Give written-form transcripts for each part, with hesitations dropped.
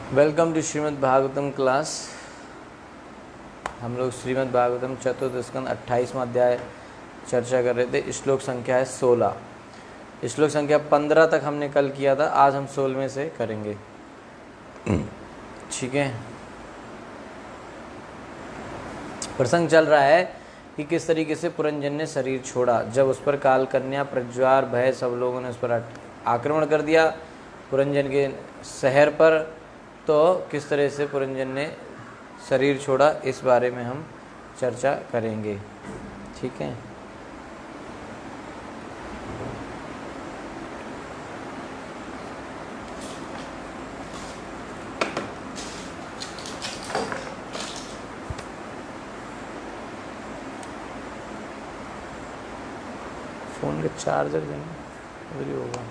Welcome to Shrimad Bhagavatam class. हम लोग श्रीमद् भागवतम चतुर्थ स्कंद 28वां अध्याय चर्चा कर रहे थे। श्लोक संख्या है 16। श्लोक संख्या 15 तक हमने कल किया था, आज हम 16वें से करेंगे। ठीक है, प्रसंग चल रहा है कि किस तरीके से पुरंजन ने शरीर छोड़ा। जब उस पर काल कन्या प्रज्वार भय सब लोगों ने उस पर आक्रमण कर दिया पुरंजन के शहर पर, तो किस तरह से पुरंजन ने शरीर छोड़ा, इस बारे में हम चर्चा करेंगे। ठीक है, फ़ोन का चार्जर देना उधर ही होगा।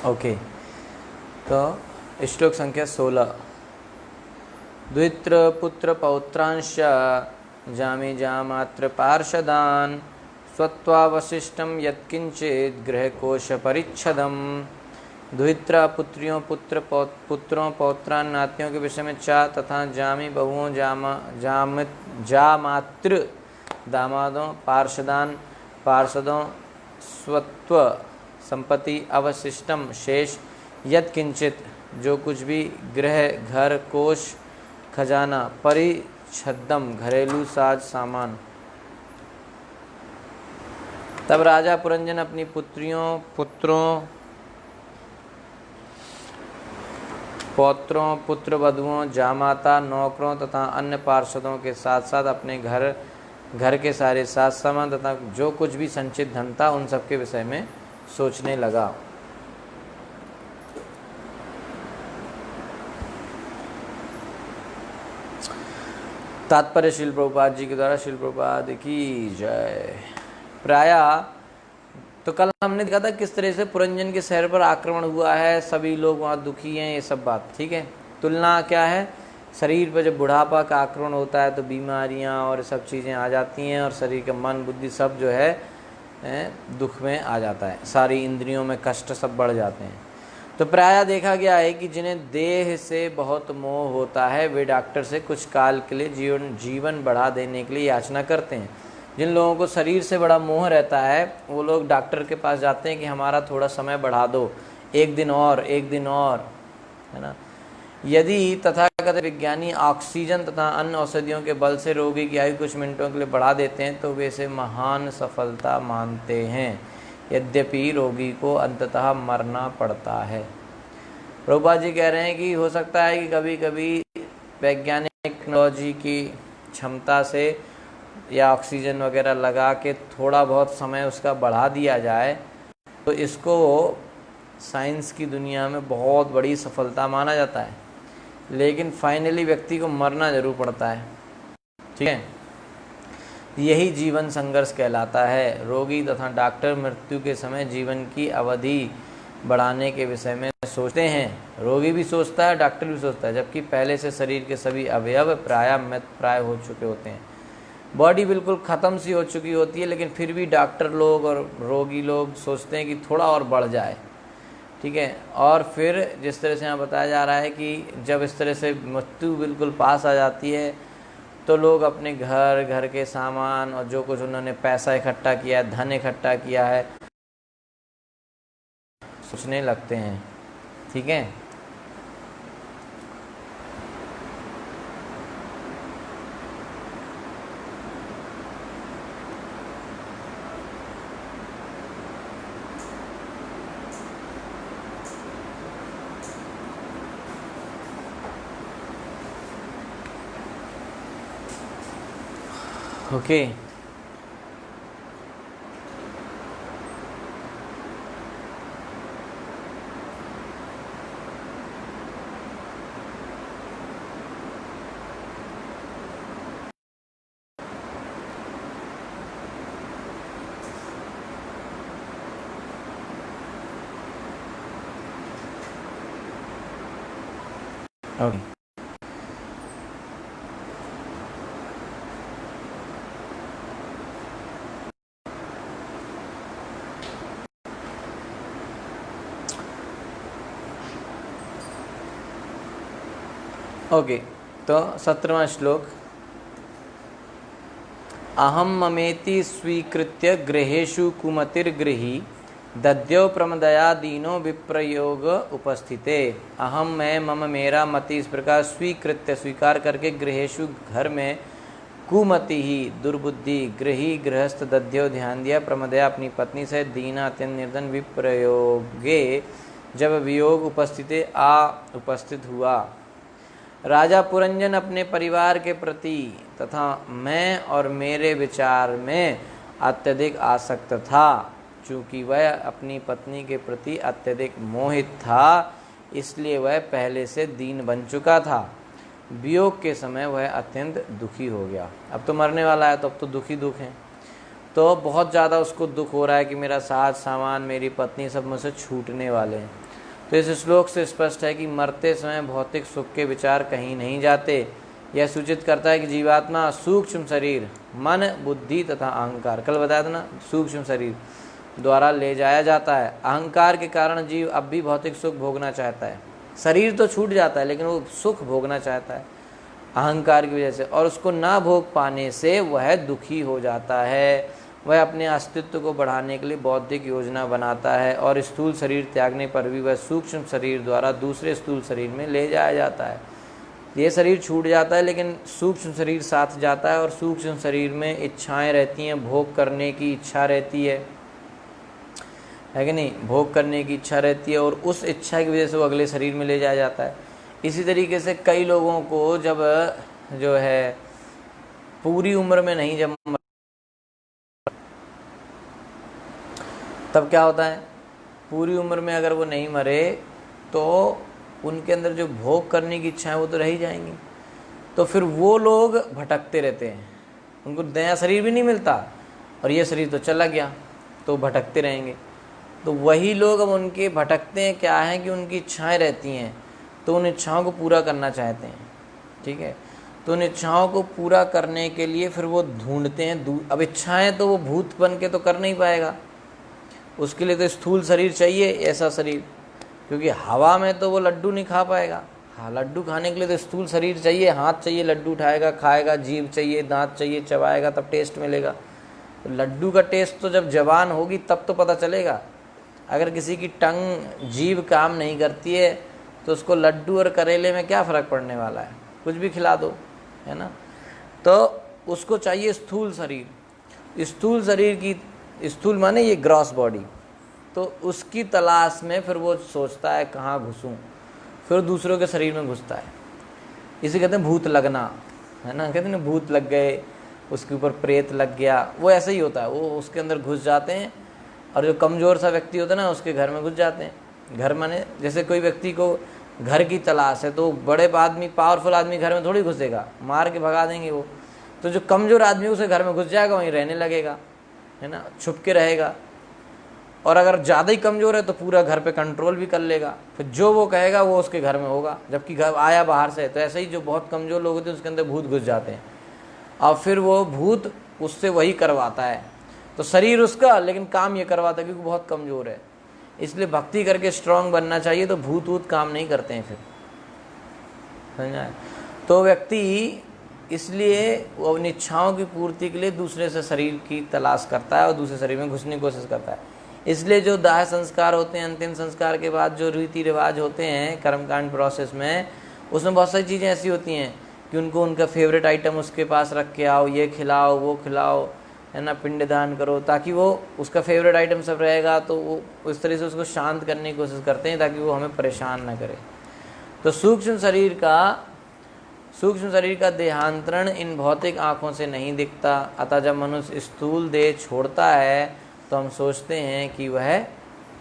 ओके, तो श्लोक संख्या 16। द्वित्र पुत्र पौत्रांश जामी जामात्र पार्षदान स्वत्वावशिष्टम यत्किंचित गृहकोश परिच्छदम। द्वित्रा पुत्रियों पुत्रों पौत्रान नातियों के विषय में चा तथा जामी बहुओं जामात्र दामादों पार्षदों स्वत्व संपत्ति अवशिष्टम शेष यत किंचित जो कुछ भी गृह घर कोश खजाना परिच्छदम घरेलू साज सामान। तब राजा पुरंजन अपनी पुत्रों पौत्रों पुत्र वधुओं जामाता नौकरों तथा अन्य पार्षदों के साथ साथ अपने घर के सारे साज सामान तथा जो कुछ भी संचित धन था उन सब के विषय में सोचने लगा। तात्पर्य श्रील प्रभुपाद जी के द्वारा। श्रील प्रभुपाद की जय। प्रायः तो कल हमने देखा था किस तरह से पुरंजन के शहर पर आक्रमण हुआ है, सभी लोग वहाँ दुखी हैं, ये सब बात ठीक है। तुलना क्या है, शरीर पर जब बुढ़ापा का आक्रमण होता है तो बीमारियाँ और सब चीज़ें आ जाती हैं और शरीर का मन बुद्धि सब जो है दुख में आ जाता है, सारी इंद्रियों में कष्ट सब बढ़ जाते हैं। तो प्रायः देखा गया है कि जिन्हें देह से बहुत मोह होता है वे डॉक्टर से कुछ काल के लिए जीवन बढ़ा देने के लिए याचना करते हैं। जिन लोगों को शरीर से बड़ा मोह रहता है वो लोग डॉक्टर के पास जाते हैं कि हमारा थोड़ा समय बढ़ा दो, एक दिन और, है ना। यदि तथाकथित विज्ञानी ऑक्सीजन तथा अन्य औषधियों के बल से रोगी की आयु कुछ मिनटों के लिए बढ़ा देते हैं तो वे इसे महान सफलता मानते हैं, यद्यपि रोगी को अंततः मरना पड़ता है। प्रभुपाद जी कह रहे हैं कि हो सकता है कि कभी कभी वैज्ञानिक टेक्नोलॉजी की क्षमता से या ऑक्सीजन वगैरह लगा के थोड़ा बहुत समय उसका बढ़ा दिया जाए तो इसको साइंस की दुनिया में बहुत बड़ी सफलता माना जाता है, लेकिन फाइनली व्यक्ति को मरना जरूर पड़ता है। ठीक है, यही जीवन संघर्ष कहलाता है। रोगी तथा डॉक्टर मृत्यु के समय जीवन की अवधि बढ़ाने के विषय में सोचते हैं। रोगी भी सोचता है, डॉक्टर भी सोचता है, जबकि पहले से शरीर के सभी अवयव प्राय हो चुके होते हैं, बॉडी बिल्कुल ख़त्म सी हो चुकी होती है, लेकिन फिर भी डॉक्टर लोग और रोगी लोग सोचते हैं कि थोड़ा और बढ़ जाए। ठीक है, और फिर जिस तरह से यहाँ बताया जा रहा है कि जब इस तरह से मृत्यु बिल्कुल पास आ जाती है तो लोग अपने घर के सामान और जो कुछ उन्होंने पैसा इकट्ठा किया है, धन इकट्ठा किया है, सोचने लगते हैं। ठीक है, ओके। ओके, ओके, तो 17वां श्लोक। अहम ममेति स्वीकृत्य गृहेषु कुमतिर्गृही दद्यो प्रमदया दीनो विप्रयोग उपस्थिते। अहम मैं, मम मेरा, मति इस प्रकार स्वीकृत्य स्वीकार करके, गृहेषु घर में, कुमति ही दुर्बुद्धि, गृही गृहस्थ, दध्यो ध्यान दिया, प्रमदया अपनी पत्नी से, दीना अत्यंत निर्धन, विप्रयोगे जब वियोग, उपस्थिते आ उपस्थित हुआ। राजा पुरंजन अपने परिवार के प्रति तथा मैं और मेरे विचार में अत्यधिक आसक्त था। चूँकि वह अपनी पत्नी के प्रति अत्यधिक मोहित था, इसलिए वह पहले से दीन बन चुका था। वियोग के समय वह अत्यंत दुखी हो गया। अब तो मरने वाला है, तो अब तो दुखी दुख है, तो बहुत ज़्यादा उसको दुख हो रहा है कि मेरा साथ सामान, मेरी पत्नी सब मुझसे छूटने वाले हैं। तो इस श्लोक से स्पष्ट है कि मरते समय भौतिक सुख के विचार कहीं नहीं जाते। यह सूचित करता है कि जीवात्मा सूक्ष्म शरीर, मन, बुद्धि तथा अहंकार, कल बताया था ना, सूक्ष्म शरीर द्वारा ले जाया जाता है। अहंकार के कारण जीव अब भी भौतिक सुख भोगना चाहता है। शरीर तो छूट जाता है, लेकिन वो सुख भोगना चाहता है अहंकार की वजह से, और उसको ना भोग पाने से वह दुखी हो जाता है। वह अपने अस्तित्व को बढ़ाने के लिए बौद्धिक योजना बनाता है, और स्थूल शरीर त्यागने पर भी वह सूक्ष्म शरीर द्वारा दूसरे स्थूल शरीर में ले जाया जाता है। ये शरीर छूट जाता है, लेकिन सूक्ष्म शरीर साथ जाता है, और सूक्ष्म शरीर में इच्छाएं रहती हैं, भोग करने की इच्छा रहती है कि नहीं, भोग करने की इच्छा रहती है, और उस इच्छा की वजह से वो अगले शरीर में ले जाया जाता है। इसी तरीके से कई लोगों को जब जो है पूरी उम्र में नहीं, जब तब क्या होता है, पूरी उम्र में अगर वो नहीं मरे तो उनके अंदर जो भोग करने की इच्छा है वो तो रह ही जाएंगी। तो फिर वो लोग भटकते रहते हैं, उनको नया शरीर भी नहीं मिलता, और ये शरीर तो चला गया, तो भटकते रहेंगे। तो वही लोग अब उनके भटकते हैं क्या है कि उनकी इच्छाएं रहती हैं, तो उन इच्छाओं को पूरा करना चाहते हैं। ठीक है, तो उन इच्छाओं को पूरा करने के लिए फिर वो ढूंढते हैं। अब इच्छाएं तो वो भूत बन के तो कर नहीं पाएगा, उसके लिए तो स्थूल शरीर चाहिए, ऐसा शरीर, क्योंकि हवा में तो वो लड्डू नहीं खा पाएगा। हाँ, लड्डू खाने के लिए तो स्थूल शरीर चाहिए, हाथ चाहिए, लड्डू उठाएगा, खाएगा, जीभ चाहिए, दांत चाहिए, चबाएगा तब टेस्ट मिलेगा। तो लड्डू का टेस्ट तो जब जबान होगी तब तो पता चलेगा। अगर किसी की टंग, जीभ काम नहीं करती है, तो उसको लड्डू और करेले में क्या फ़र्क पड़ने वाला है, कुछ भी खिला दो, है ना। तो उसको चाहिए स्थूल शरीर। स्थूल शरीर की, स्थूल माने ये ग्रॉस बॉडी, तो उसकी तलाश में फिर वो सोचता है कहाँ घुसूं, फिर दूसरों के शरीर में घुसता है। इसे कहते हैं भूत लगना, है ना, कहते हैं भूत लग गए, उसके ऊपर प्रेत लग गया, वो ऐसे ही होता है, वो उसके अंदर घुस जाते हैं, और जो कमज़ोर सा व्यक्ति होता है ना, उसके घर में घुस जाते हैं। घर माने जैसे कोई व्यक्ति को घर की तलाश है, तो बड़े आदमी, पावरफुल आदमी घर में थोड़ी घुसेगा, मार के भगा देंगे वो। तो जो कमज़ोर आदमी उसे घर में घुस जाएगा, वहीं रहने लगेगा, है ना, छुप के रहेगा। और अगर ज़्यादा ही कमज़ोर है तो पूरा घर पे कंट्रोल भी कर लेगा, फिर जो वो कहेगा वो उसके घर में होगा, जबकि घर आया बाहर से। तो ऐसे ही जो बहुत कमज़ोर लोग होते हैं उसके अंदर भूत घुस जाते हैं, और फिर वो भूत उससे वही करवाता है। तो शरीर उसका, लेकिन काम ये करवाता है क्योंकि बहुत कमज़ोर है। इसलिए भक्ति करके स्ट्रांग बनना चाहिए, तो भूत वूत काम नहीं करते हैं फिर, समझा। तो व्यक्ति इसलिए वो अपनी इच्छाओं की पूर्ति के लिए दूसरे से शरीर की तलाश करता है और दूसरे शरीर में घुसने की कोशिश करता है। इसलिए जो दाह संस्कार होते हैं, अंतिम संस्कार के बाद जो रीति रिवाज होते हैं कर्मकांड प्रोसेस में, उसमें बहुत सारी चीज़ें ऐसी होती हैं कि उनको उनका फेवरेट आइटम उसके पास रख के आओ, ये खिलाओ, वो खिलाओ, है ना, पिंडदान करो, ताकि वो उसका फेवरेट आइटम सब रहेगा, तो वो उस तरह से उसको शांत करने की कोशिश करते हैं ताकि वो हमें परेशान ना करे। तो सूक्ष्म शरीर का देहांतरण इन भौतिक आँखों से नहीं दिखता। अतः जब मनुष्य स्थूल देह छोड़ता है तो हम सोचते हैं कि वह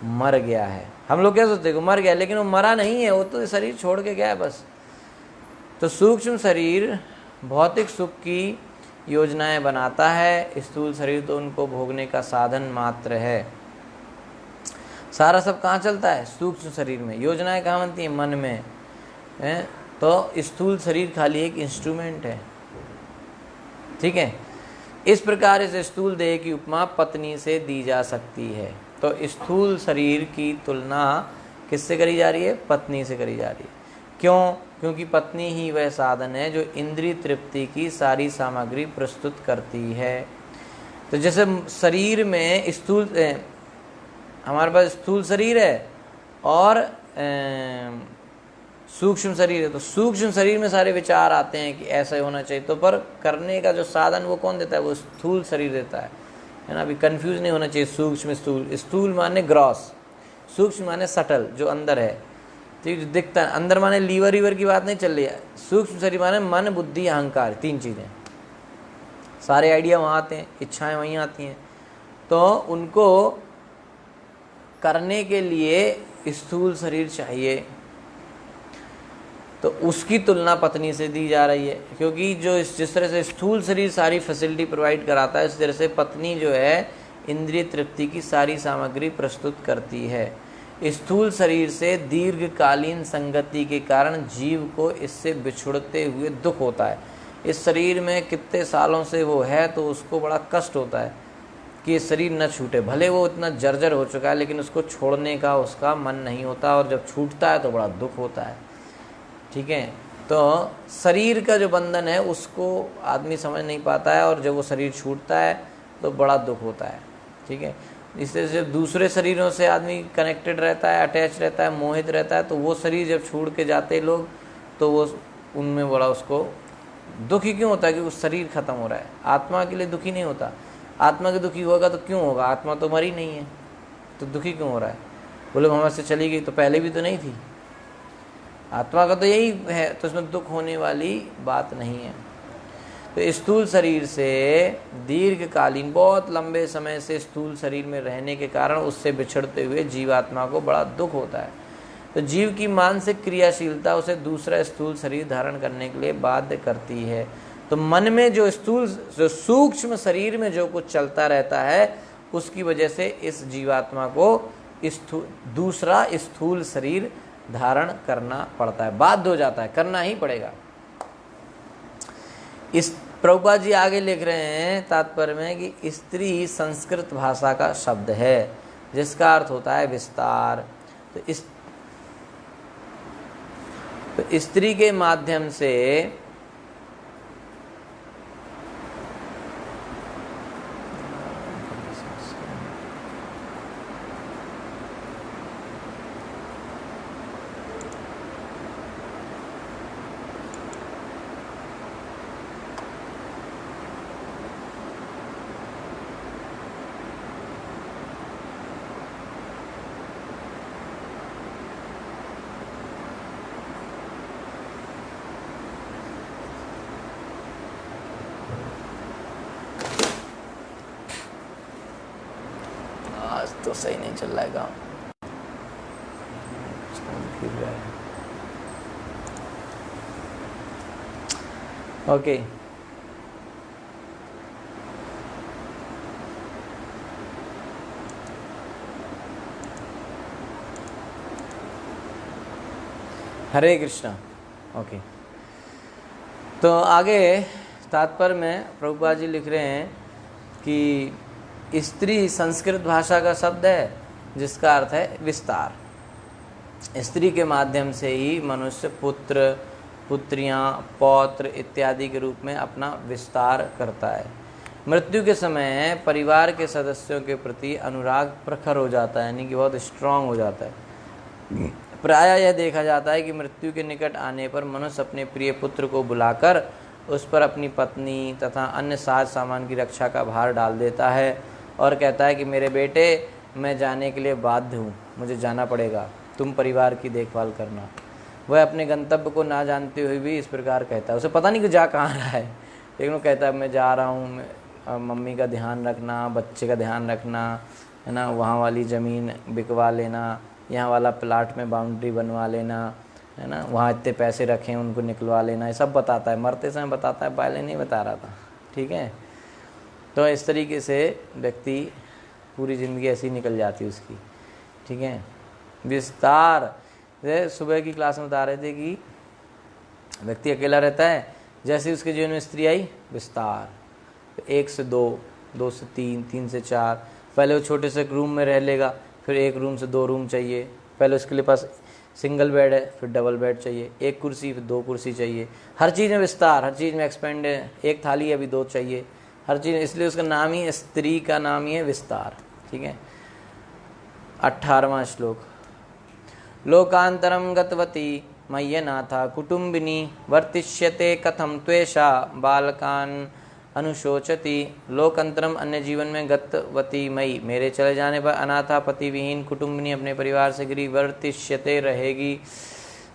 मर गया है। हम लोग क्या सोचते हैं कि मर गया, लेकिन वो मरा नहीं है, वो तो शरीर छोड़ के गया है बस। तो सूक्ष्म शरीर भौतिक सुख की योजनाएं बनाता है, स्थूल शरीर तो उनको भोगने का साधन मात्र है। सारा सब कहाँ चलता है? सूक्ष्म शरीर में। योजनाएं कहाँ बनती हैं? मन में है। तो स्थूल शरीर खाली एक इंस्ट्रूमेंट है, ठीक है। इस प्रकार इस स्थूल देह की उपमा पत्नी से दी जा सकती है। तो स्थूल शरीर की तुलना किससे करी जा रही है? पत्नी से करी जा रही है। क्यों? क्योंकि पत्नी ही वह साधन है जो इंद्रिय तृप्ति की सारी सामग्री प्रस्तुत करती है। तो जैसे शरीर में स्थूल हमारे पास स्थूल शरीर है और सूक्ष्म शरीर है, तो सूक्ष्म शरीर में सारे विचार आते हैं कि ऐसा होना चाहिए, तो पर करने का जो साधन वो कौन देता है? वो स्थूल शरीर देता है ना। अभी कंफ्यूज नहीं होना चाहिए सूक्ष्म स्थूल। स्थूल माने ग्रॉस, सूक्ष्म माने सटल, जो अंदर है, ठीक, जो दिखता है। अंदर माने लीवर वीवर की बात नहीं चल रही है। सूक्ष्म शरीर माने मन, बुद्धि, अहंकार, तीन चीज़ें। सारे आइडिया वहाँ आते हैं, इच्छाएं वहीं आती हैं। तो उनको करने के लिए स्थूल शरीर चाहिए, तो उसकी तुलना पत्नी से दी जा रही है। क्योंकि जो जिस तरह से स्थूल शरीर सारी फैसिलिटी प्रोवाइड कराता है, उस तरह से पत्नी जो है इंद्रिय तृप्ति की सारी सामग्री प्रस्तुत करती है। स्थूल शरीर से दीर्घकालीन संगति के कारण जीव को इससे बिछुड़ते हुए दुख होता है। इस शरीर में कितने सालों से वो है, तो उसको बड़ा कष्ट होता है कि ये शरीर न छूटे। भले वो इतना जर्जर हो चुका है, लेकिन उसको छोड़ने का उसका मन नहीं होता, और जब छूटता है तो बड़ा दुख होता है। ठीक है, तो शरीर का जो बंधन है उसको आदमी समझ नहीं पाता है, और जब वो शरीर छूटता है तो बड़ा दुख होता है। ठीक है, इससे जब दूसरे शरीरों से आदमी कनेक्टेड रहता है, अटैच रहता है, मोहित रहता है, तो वो शरीर जब छोड़ के जाते लोग, तो वो उनमें बड़ा उसको दुखी क्यों होता है कि वो शरीर खत्म हो रहा है। आत्मा के लिए दुखी नहीं होता। आत्मा के दुखी होगा तो क्यों होगा? आत्मा तो मरी नहीं है, तो दुखी क्यों हो रहा है? बोले हमारे से चली गई, तो पहले भी तो नहीं थी। आत्मा का तो यही है, तो इसमें दुख होने वाली बात नहीं है। तो स्थूल शरीर से दीर्घकालीन, बहुत लंबे समय से स्थूल शरीर में रहने के कारण उससे बिछड़ते हुए जीवात्मा को बड़ा दुख होता है। तो जीव की मानसिक क्रियाशीलता उसे दूसरा स्थूल शरीर धारण करने के लिए बाध्य करती है। तो मन में जो सूक्ष्म शरीर में जो कुछ चलता रहता है, उसकी वजह से इस जीवात्मा को दूसरा स्थूल शरीर धारण करना पड़ता है, बाध्य हो जाता है, करना ही पड़ेगा। इस प्रभुपाद जी आगे लिख रहे हैं तात्पर्य में कि स्त्री संस्कृत भाषा का शब्द है जिसका अर्थ होता है विस्तार। तो स्त्री के माध्यम से तो सही नहीं चल रहा है काम, फिर रहा है। ओके, हरे कृष्णा। ओके, तो आगे तात्पर्य में प्रभुपाद जी लिख रहे हैं कि स्त्री संस्कृत भाषा का शब्द है जिसका अर्थ है विस्तार। स्त्री के माध्यम से ही मनुष्य पुत्र, पुत्रियां, पौत्र इत्यादि के रूप में अपना विस्तार करता है। मृत्यु के समय परिवार के सदस्यों के प्रति अनुराग प्रखर हो जाता है, यानी कि बहुत स्ट्रांग हो जाता है। प्रायः यह देखा जाता है कि मृत्यु के निकट आने पर मनुष्य अपने प्रिय पुत्र को बुलाकर उस पर अपनी पत्नी तथा अन्य साज सामान की रक्षा का भार डाल देता है और कहता है कि मेरे बेटे, मैं जाने के लिए बाध्य हूँ, मुझे जाना पड़ेगा, तुम परिवार की देखभाल करना। वह अपने गंतव्य को ना जानते हुए भी इस प्रकार कहता है। उसे पता नहीं कि जा कहाँ रहा है, लेकिन वो कहता है मैं जा रहा हूँ, मम्मी का ध्यान रखना, बच्चे का ध्यान रखना, है ना, वहाँ वाली ज़मीन बिकवा लेना, यहाँ वाला प्लाट में बाउंड्री बनवा लेना, है ना, वहाँ इतने पैसे रखें उनको निकलवा लेना, ये सब बताता है। मरते समय बताता है, पहले नहीं बता रहा था। ठीक है, तो इस तरीके से व्यक्ति पूरी ज़िंदगी ऐसी निकल जाती है उसकी। ठीक है, विस्तार। सुबह की क्लास में बता रहे थे कि व्यक्ति अकेला रहता है, जैसे उसके जीवन में स्त्री आई, विस्तार। 1 से 2, 2 से 3, 3 से 4। पहले वो छोटे से रूम में रह लेगा, फिर 1 रूम से 2 रूम चाहिए। पहले उसके लिए पास सिंगल बेड है फिर डबल बेड चाहिए, एक कुर्सी फिर 2 कुर्सी चाहिए, हर चीज़ में विस्तार, हर चीज़ में एक्सपेंड है, एक थाली है अभी 2 चाहिए, हर चीज़, इसलिए उसका नाम ही, स्त्री का नाम ही है विस्तार। ठीक है। 18वां श्लोक। लोकांतरम गतवती मय्यनाथा कुटुंबिनी वर्तिष्यते कथम त्वेषा बालकान अनुशोचती। लोकांतरम अन्य जीवन में गतवती मई मेरे चले जाने पर अनाथा पति विहीन कुटुंबिनी अपने परिवार से गिरी वर्तिष्यते रहेगी।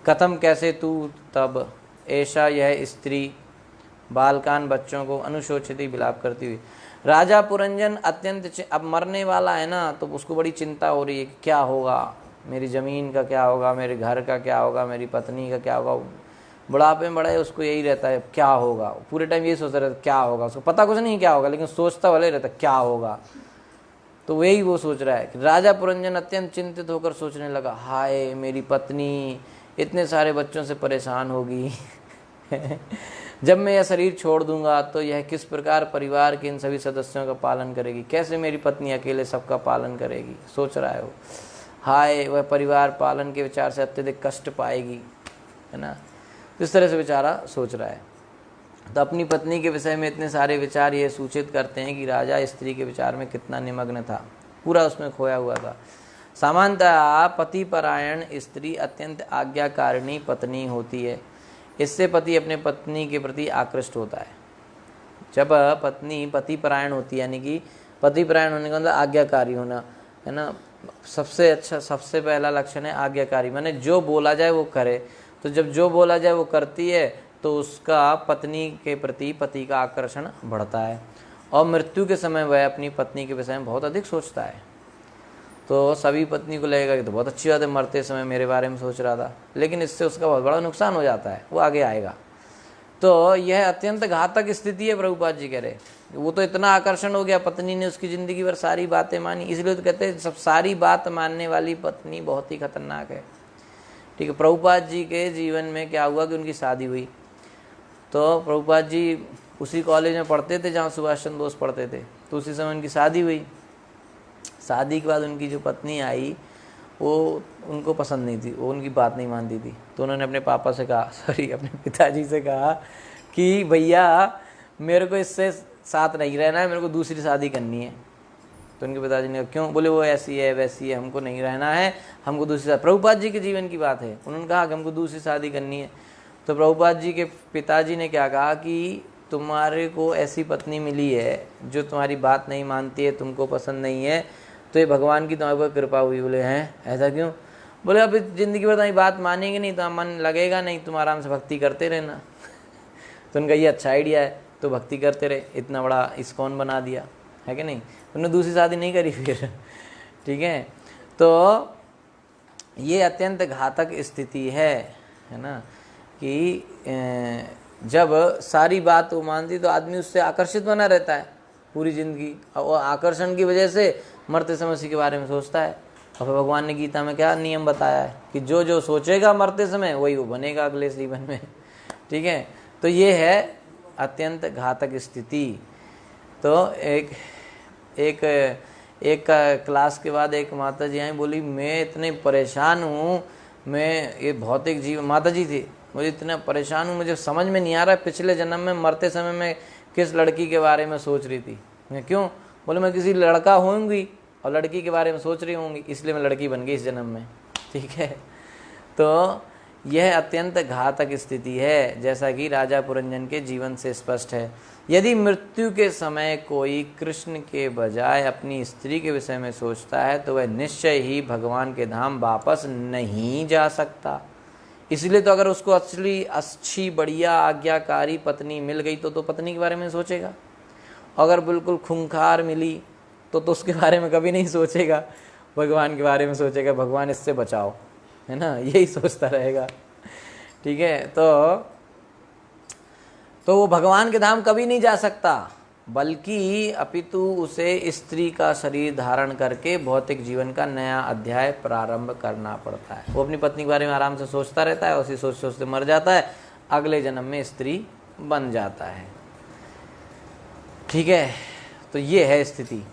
कथम कैसे तू तब ऐसा यह स्त्री बालकान बच्चों को अनुशोचती विलाप करती हुई। राजा पुरंजन अत्यंत अब मरने वाला है ना, तो उसको बड़ी चिंता हो रही है कि क्या होगा, मेरी ज़मीन का क्या होगा, मेरे घर का क्या होगा, मेरी पत्नी का क्या होगा। बुढ़ापे में बड़ा है, उसको यही रहता है क्या होगा, पूरे टाइम यही सोचता रहता है क्या होगा, उसको पता कुछ नहीं क्या होगा लेकिन सोचता भले रहता क्या होगा। तो वही वो सोच रहा है कि राजा पुरंजन अत्यंत चिंतित होकर सोचने लगा, हाय मेरी पत्नी इतने सारे बच्चों से परेशान होगी जब मैं यह शरीर छोड़ दूंगा तो यह किस प्रकार परिवार के इन सभी सदस्यों का पालन करेगी, कैसे मेरी पत्नी अकेले सबका पालन करेगी। सोच रहा है वो, हाय वह परिवार पालन के विचार से अत्यधिक कष्ट पाएगी, है ना। इस तरह से बेचारा सोच रहा है। तो अपनी पत्नी के विषय में इतने सारे विचार ये सूचित करते हैं कि राजा स्त्री के विचार में कितना निमग्न था, पूरा उसमें खोया हुआ था। सामान्यतः पतिपरायण स्त्री अत्यंत आज्ञाकारिणी पत्नी होती है। इससे पति अपने पत्नी के प्रति आकृष्ट होता है। जब पत्नी पतिपरायण होती है, यानी कि पतिपरायण होने का मतलब आज्ञाकारी होना, है ना। सबसे अच्छा, सबसे पहला लक्षण है आज्ञाकारी, माने जो बोला जाए वो करे। तो जब जो बोला जाए वो करती है तो उसका पत्नी के प्रति पति का आकर्षण बढ़ता है, और मृत्यु के समय वह अपनी पत्नी के विषय में बहुत अधिक सोचता है। तो सभी पत्नी को लगेगा कि तो बहुत अच्छी बात है, मरते समय मेरे बारे में सोच रहा था, लेकिन इससे उसका बहुत बड़ा नुकसान हो जाता है, वो आगे आएगा। तो यह अत्यंत घातक स्थिति है, प्रभुपाद जी कह रहे। वो तो इतना आकर्षण हो गया, पत्नी ने उसकी ज़िंदगी भर सारी बातें मानी, इसलिए तो कहते हैं सब सारी बात मानने वाली पत्नी बहुत ही खतरनाक है। ठीक है। प्रभुपाद जी के जीवन में क्या हुआ कि उनकी शादी हुई। तो प्रभुपाद जी उसी कॉलेज में पढ़ते थे जहाँ सुभाष चंद्र बोस पढ़ते थे, तो उसी समय उनकी शादी हुई। शादी के बाद उनकी जो पत्नी आई वो उनको पसंद नहीं थी, वो उनकी बात नहीं मानती थी। तो उन्होंने अपने पापा से कहा, अपने पिताजी से कहा कि भैया मेरे को इससे साथ नहीं रहना है, मेरे को दूसरी शादी करनी है। तो उनके पिताजी ने कहा क्यों? बोले वो ऐसी है वैसी है, हमको नहीं रहना है, हमको दूसरी शादी। प्रभुपाद जी के जीवन की बात है, उन्होंने कहा कि हमको दूसरी शादी करनी है। तो प्रभुपाद जी के पिताजी ने क्या कहा कि तुम्हारे को ऐसी पत्नी मिली है जो तुम्हारी बात नहीं मानती है, तुमको पसंद नहीं है, तो ये भगवान की तुम्हारे ऊपर कृपा हुई। बोले हैं ऐसा क्यों? बोले अब ज़िंदगी भर तुम्हारी बात मानेंगे नहीं तो मन लगेगा नहीं, तुम आराम से भक्ति करते रहना। तो उनका ये अच्छा आइडिया है, तो भक्ति करते रहे, इतना बड़ा इस्कॉन बना दिया, है कि नहीं। उन्होंने दूसरी शादी नहीं करी फिर। ठीक है। तो ये अत्यंत घातक स्थिति है ना, कि जब सारी बात वो मानती तो आदमी उससे आकर्षित बना रहता है पूरी ज़िंदगी, और आकर्षण की वजह से मरते समय उसी के बारे में सोचता है। और फिर भगवान ने गीता में क्या नियम बताया है कि जो जो सोचेगा मरते समय वही वो बनेगा अगले जीवन में। ठीक है। तो ये है अत्यंत घातक स्थिति। तो एक क्लास के बाद एक माता जी आई, बोली मैं इतने परेशान हूँ, मैं ये भौतिक जीवन, माता जी थी, मुझे इतना परेशान हूँ, मुझे समझ में नहीं आ रहा पिछले जन्म में मरते समय मैं किस लड़की के बारे में सोच रही थी। मैं क्यों? बोले मैं किसी लड़का होंगी और लड़की के बारे में सोच रही होंगी, इसलिए मैं लड़की बन गई इस जन्म में। ठीक है। तो यह अत्यंत घातक स्थिति है, जैसा कि राजा पुरंजन के जीवन से स्पष्ट है। यदि मृत्यु के समय कोई कृष्ण के बजाय अपनी स्त्री के विषय में सोचता है तो वह निश्चय ही भगवान के धाम वापस नहीं जा सकता। इसलिए तो अगर उसको असली अच्छी बढ़िया आज्ञाकारी पत्नी मिल गई तो पत्नी के बारे में सोचेगा। अगर बिल्कुल खूंखार मिली तो उसके बारे में कभी नहीं सोचेगा, भगवान के बारे में सोचेगा, भगवान इससे बचाओ, है ना, यही सोचता रहेगा। ठीक है। तो वो भगवान के धाम कभी नहीं जा सकता, बल्कि अपितु उसे स्त्री का शरीर धारण करके भौतिक जीवन का नया अध्याय प्रारंभ करना पड़ता है। वो अपनी पत्नी के बारे में आराम से सोचता रहता है, उसी सोच सोचते मर जाता है, अगले जन्म में स्त्री बन जाता है। ठीक है। तो ये है स्थिति।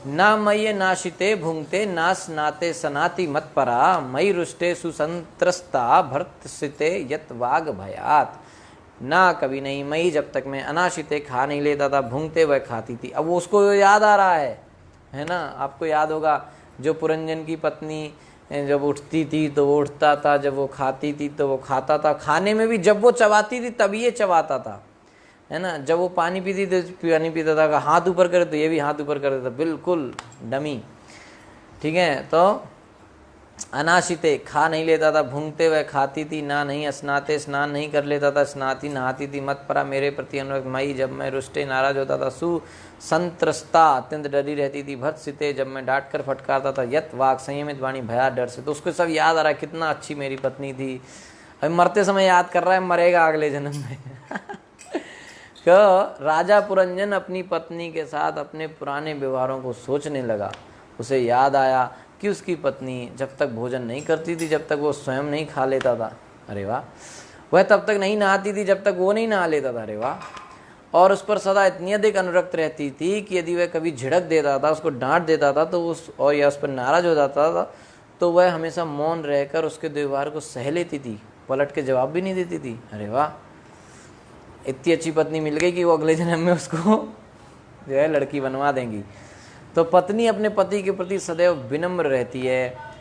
ना मय्य नाशिते भुंगते ना स्नाते सनाति मत्परा मयि रुष्टे सुसंत्रस्ता भर्तसिते यत वाग भयात। ना कभी नहीं मई, जब तक मैं अनाशिते खा नहीं लेता था, भूंगते वह खाती थी। अब उसको याद आ रहा है ना। आपको याद होगा जो पुरंजन की पत्नी जब उठती थी तो वो उठता था, जब वो खाती थी तो वो खाता था। खाने में भी जब वो चबाती थी तब ये चबाता था, है ना। जब वो पानी पीती तो पानी पीता था, हाथ ऊपर करे तो ये भी हाथ ऊपर कर देता, बिल्कुल डमी। ठीक है, तो अनाशिते खा नहीं लेता था, भूंगते वह खाती थी। ना नहीं स्नाते स्नान नहीं कर लेता था, स्नाती नहाती थी। मत परा मेरे प्रति अनुरक्त मई, जब मैं रुष्टे नाराज होता था। सुसंत्रस्ता अत्यंत डरी रहती थी। भर्तसिते जब मैं डांट कर फटकारता था। यत वाक संयमित वाणी भया डर से। तो उसको सब याद आ रहा है कितना अच्छी मेरी पत्नी थी। अभी मरते समय याद कर रहा है, मरेगा अगले जन्म में। तो राजा पुरंजन अपनी पत्नी के साथ अपने पुराने व्यवहारों को सोचने लगा। उसे याद आया कि उसकी पत्नी जब तक भोजन नहीं करती थी, जब तक वो स्वयं नहीं खा लेता था, अरे वाह, वह तब तक नहीं नहाती थी जब तक वो नहीं नहा लेता था, अरे वाह, और उस पर सदा इतनी अधिक अनुरक्त रहती थी कि यदि वह कभी झिड़क देता था, उसको डांट देता था तो उस और या उस पर नाराज हो जाता था तो वह हमेशा मौन रहकर उसके व्यवहार को सह लेती थी, पलट के जवाब भी नहीं देती थी। अरे वाह, इतनी अच्छी पत्नी मिल गई कि वो अगले जन्म में उसको जो है लड़की बनवा देंगी। तो पत्नी अपने पति के प्रति सदैव विनम्र रहती है।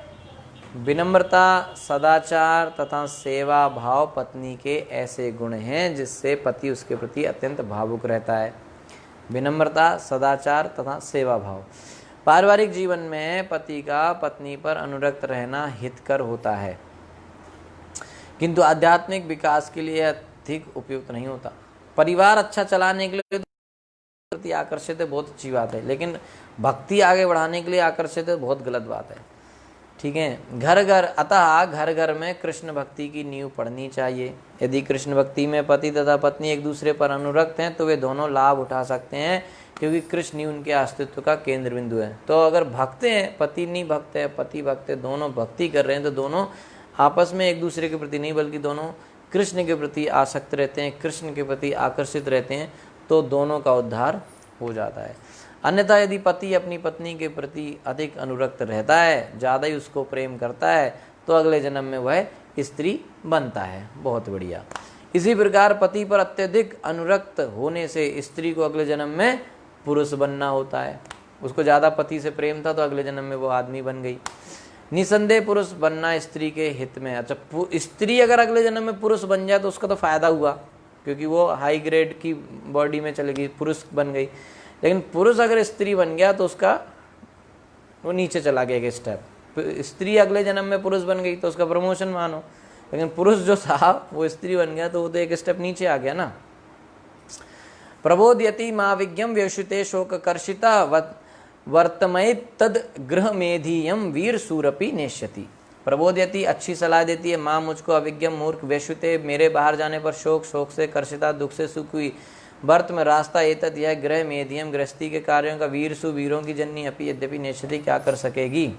विनम्रता, सदाचार तथा सेवा भाव पत्नी के ऐसे गुण हैं जिससे पति उसके प्रति अत्यंत भावुक रहता है। विनम्रता, सदाचार तथा सेवा भाव। पारिवारिक जीवन में पति का पत्नी पर अनुरक्त रहना हितकर होता है, किंतु आध्यात्मिक विकास के लिए अधिक उपयुक्त नहीं होता। परिवार अच्छा चलाने के लिए प्रति आकर्षित है, बहुत अच्छी बात है, लेकिन भक्ति आगे बढ़ाने के लिए आकर्षित है, बहुत गलत बात है। ठीक है, घर घर अतः घर घर में कृष्ण भक्ति की नींव पड़नी चाहिए। यदि कृष्ण भक्ति में पति तथा पत्नी एक दूसरे पर अनुरक्त हैं तो वे दोनों लाभ उठा सकते हैं, क्योंकि कृष्ण ही उनके अस्तित्व का केंद्र बिंदु है। तो अगर भक्त हैं, पति नहीं भक्त है, पति भक्त है, दोनों भक्ति कर रहे हैं, तो दोनों आपस में एक दूसरे के प्रति नहीं बल्कि दोनों कृष्ण के प्रति आसक्त रहते हैं, कृष्ण के प्रति आकर्षित रहते हैं, तो दोनों का उद्धार हो जाता है। अन्यथा यदि पति अपनी पत्नी के प्रति अधिक अनुरक्त रहता है, ज़्यादा ही उसको प्रेम करता है, तो अगले जन्म में वह स्त्री बनता है। बहुत बढ़िया। इसी प्रकार पति पर अत्यधिक अनुरक्त होने से स्त्री को अगले जन्म में पुरुष बनना होता है। उसको ज़्यादा पति से प्रेम था तो अगले जन्म में वो आदमी बन गई। निसंदेह पुरुष बनना स्त्री के हित में। अच्छा, स्त्री अगर अगले जन्म में पुरुष बन जाए तो उसका तो फायदा हुआ, क्योंकि वो हाई ग्रेड की बॉडी में चलेगी, पुरुष बन गई। लेकिन पुरुष अगर स्त्री बन गया तो उसका वो नीचे चला गया एक स्टेप। स्त्री अगले जन्म में पुरुष बन गई तो उसका प्रमोशन मानो, लेकिन पुरुष जो था वो स्त्री बन गया तो वो तो एक स्टेप नीचे आ गया ना। प्रबोधयति मां विज्ञम व्यशुते शोक कर्षिता वर्तमय तद गृह मेधीयम वीर सूरपि नेष्यति। प्रबोधयति अच्छी सलाह देती है, माँ मुझको अविज्ञम मूर्ख व्यशुते मेरे बाहर जाने पर शोक, शोक से कर्षिता दुख से सुख हुई। वर्त में रास्ता एतद यह ग्रह मेधियम गृहस्थी के कार्यों का वीरसु वीरों की जननी अपि यद्यपि नेष्यति क्या कर सकेगी।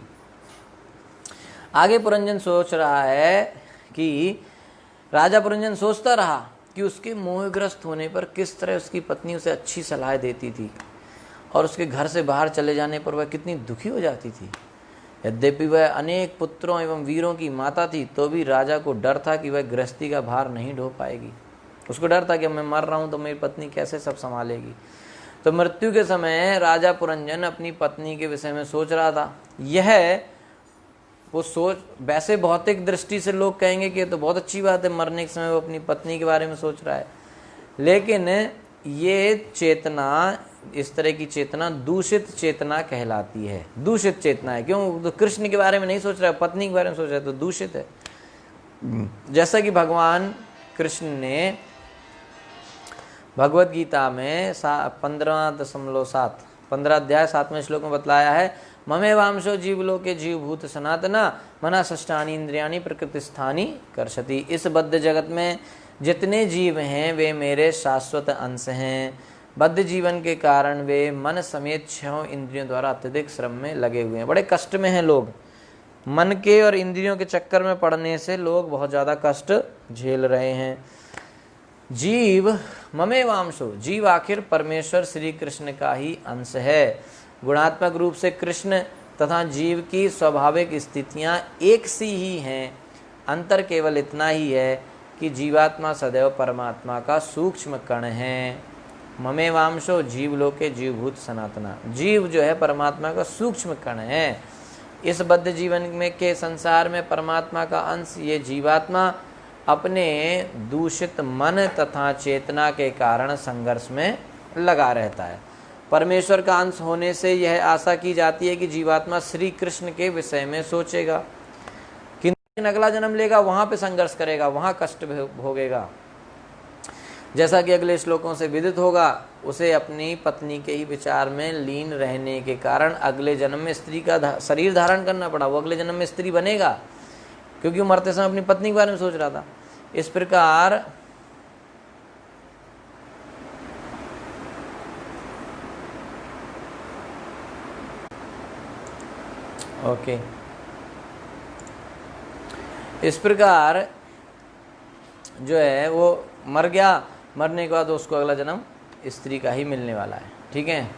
आगे पुरंजन सोच रहा है कि राजा पुरंजन सोचता रहा कि उसके मोहग्रस्त होने पर किस तरह उसकी पत्नी उसे अच्छी सलाह देती थी और उसके घर से बाहर चले जाने पर वह कितनी दुखी हो जाती थी। यद्यपि वह अनेक पुत्रों एवं वीरों की माता थी तो भी राजा को डर था कि वह गृहस्थी का भार नहीं ढो पाएगी। उसको डर था कि मैं मर रहा हूँ तो मेरी पत्नी कैसे सब संभालेगी। तो मृत्यु के समय राजा पुरंजन अपनी पत्नी के विषय में सोच रहा था। यह वो सोच, वैसे भौतिक दृष्टि से लोग कहेंगे कि ये तो बहुत अच्छी बात है, मरने के समय वो अपनी पत्नी के बारे में सोच रहा है, लेकिन ये चेतना, इस तरह की चेतना दूषित चेतना कहलाती है। दूषित चेतना है, क्यों? तो कृष्ण के बारे में नहीं सोच रहा है, पत्नी के बारे में सोच रहा है, तो दूषित है। जैसा कि भगवान कृष्ण ने भगवत गीता में 15 अध्याय 7वें श्लोक में बतलाया है, ममे वांशो जीवलोके जीवभूत सनातना मना षष्ठानि इंद्रियाणि प्रकृतिस्थानि कर्षति। इस बद्ध जगत में जितने जीव हैं वे मेरे शाश्वत अंश हैं। बद्ध जीवन के कारण वे मन समेत 6 इंद्रियों द्वारा अत्यधिक श्रम में लगे हुए हैं। बड़े कष्ट में हैं लोग। मन के और इंद्रियों के चक्कर में पड़ने से लोग बहुत ज़्यादा कष्ट झेल रहे हैं। जीव ममे वांशो, जीव आखिर परमेश्वर श्री कृष्ण का ही अंश है। गुणात्मक रूप से कृष्ण तथा जीव की स्वाभाविक स्थितियां एक सी ही हैं। अंतर केवल इतना ही है कि जीवात्मा सदैव परमात्मा का सूक्ष्म कण है। ममेवांशो जीवलोके जीवभूत सनातना, जीव जो है परमात्मा का सूक्ष्म कण है। इस बद्ध जीवन में के संसार में परमात्मा का अंश ये जीवात्मा अपने दूषित मन तथा चेतना के कारण संघर्ष में लगा रहता है। परमेश्वर का अंश होने से यह आशा की जाती है कि जीवात्मा श्री कृष्ण के विषय में सोचेगा, किंतु अगला जन्म लेगा, वहां पे संघर्ष करेगा, वहां कष्ट भोगेगा। जैसा कि अगले श्लोकों से विदित होगा, उसे अपनी पत्नी के ही विचार में लीन रहने के कारण अगले जन्म में स्त्री का शरीर धारण करना पड़ा। वो अगले जन्म में स्त्री बनेगा, क्योंकि वो मरते समय अपनी पत्नी के बारे में सोच रहा था। इस प्रकार इस प्रकार जो है वो मर गया, मरने के बाद उसको अगला जन्म स्त्री का ही मिलने वाला है। ठीक है।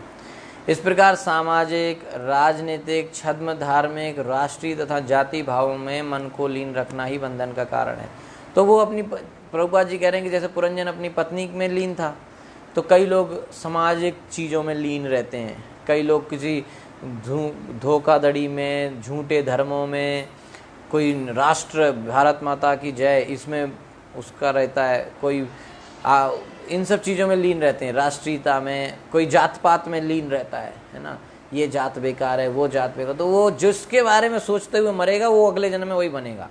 इस प्रकार सामाजिक, राजनीतिक, छद्म, धार्मिक, राष्ट्रीय तथा जाति भावों में मन को लीन रखना ही बंधन का कारण है। तो वो अपनी, प्रभुपाद जी कह रहे हैं कि जैसे पुरंजन अपनी पत्नी में लीन था, तो कई लोग सामाजिक चीज़ों में लीन रहते हैं, कई लोग किसी धोखाधड़ी में, झूठे धर्मों में, कोई राष्ट्र भारत माता की जय इसमें उसका रहता है, कोई इन सब चीज़ों में लीन रहते हैं, राष्ट्रीयता में, कोई जात पात में लीन रहता है ना, ये जात बेकार है, वो जात बेकार। तो वो जिसके बारे में सोचते हुए मरेगा वो अगले जन्म में वही बनेगा,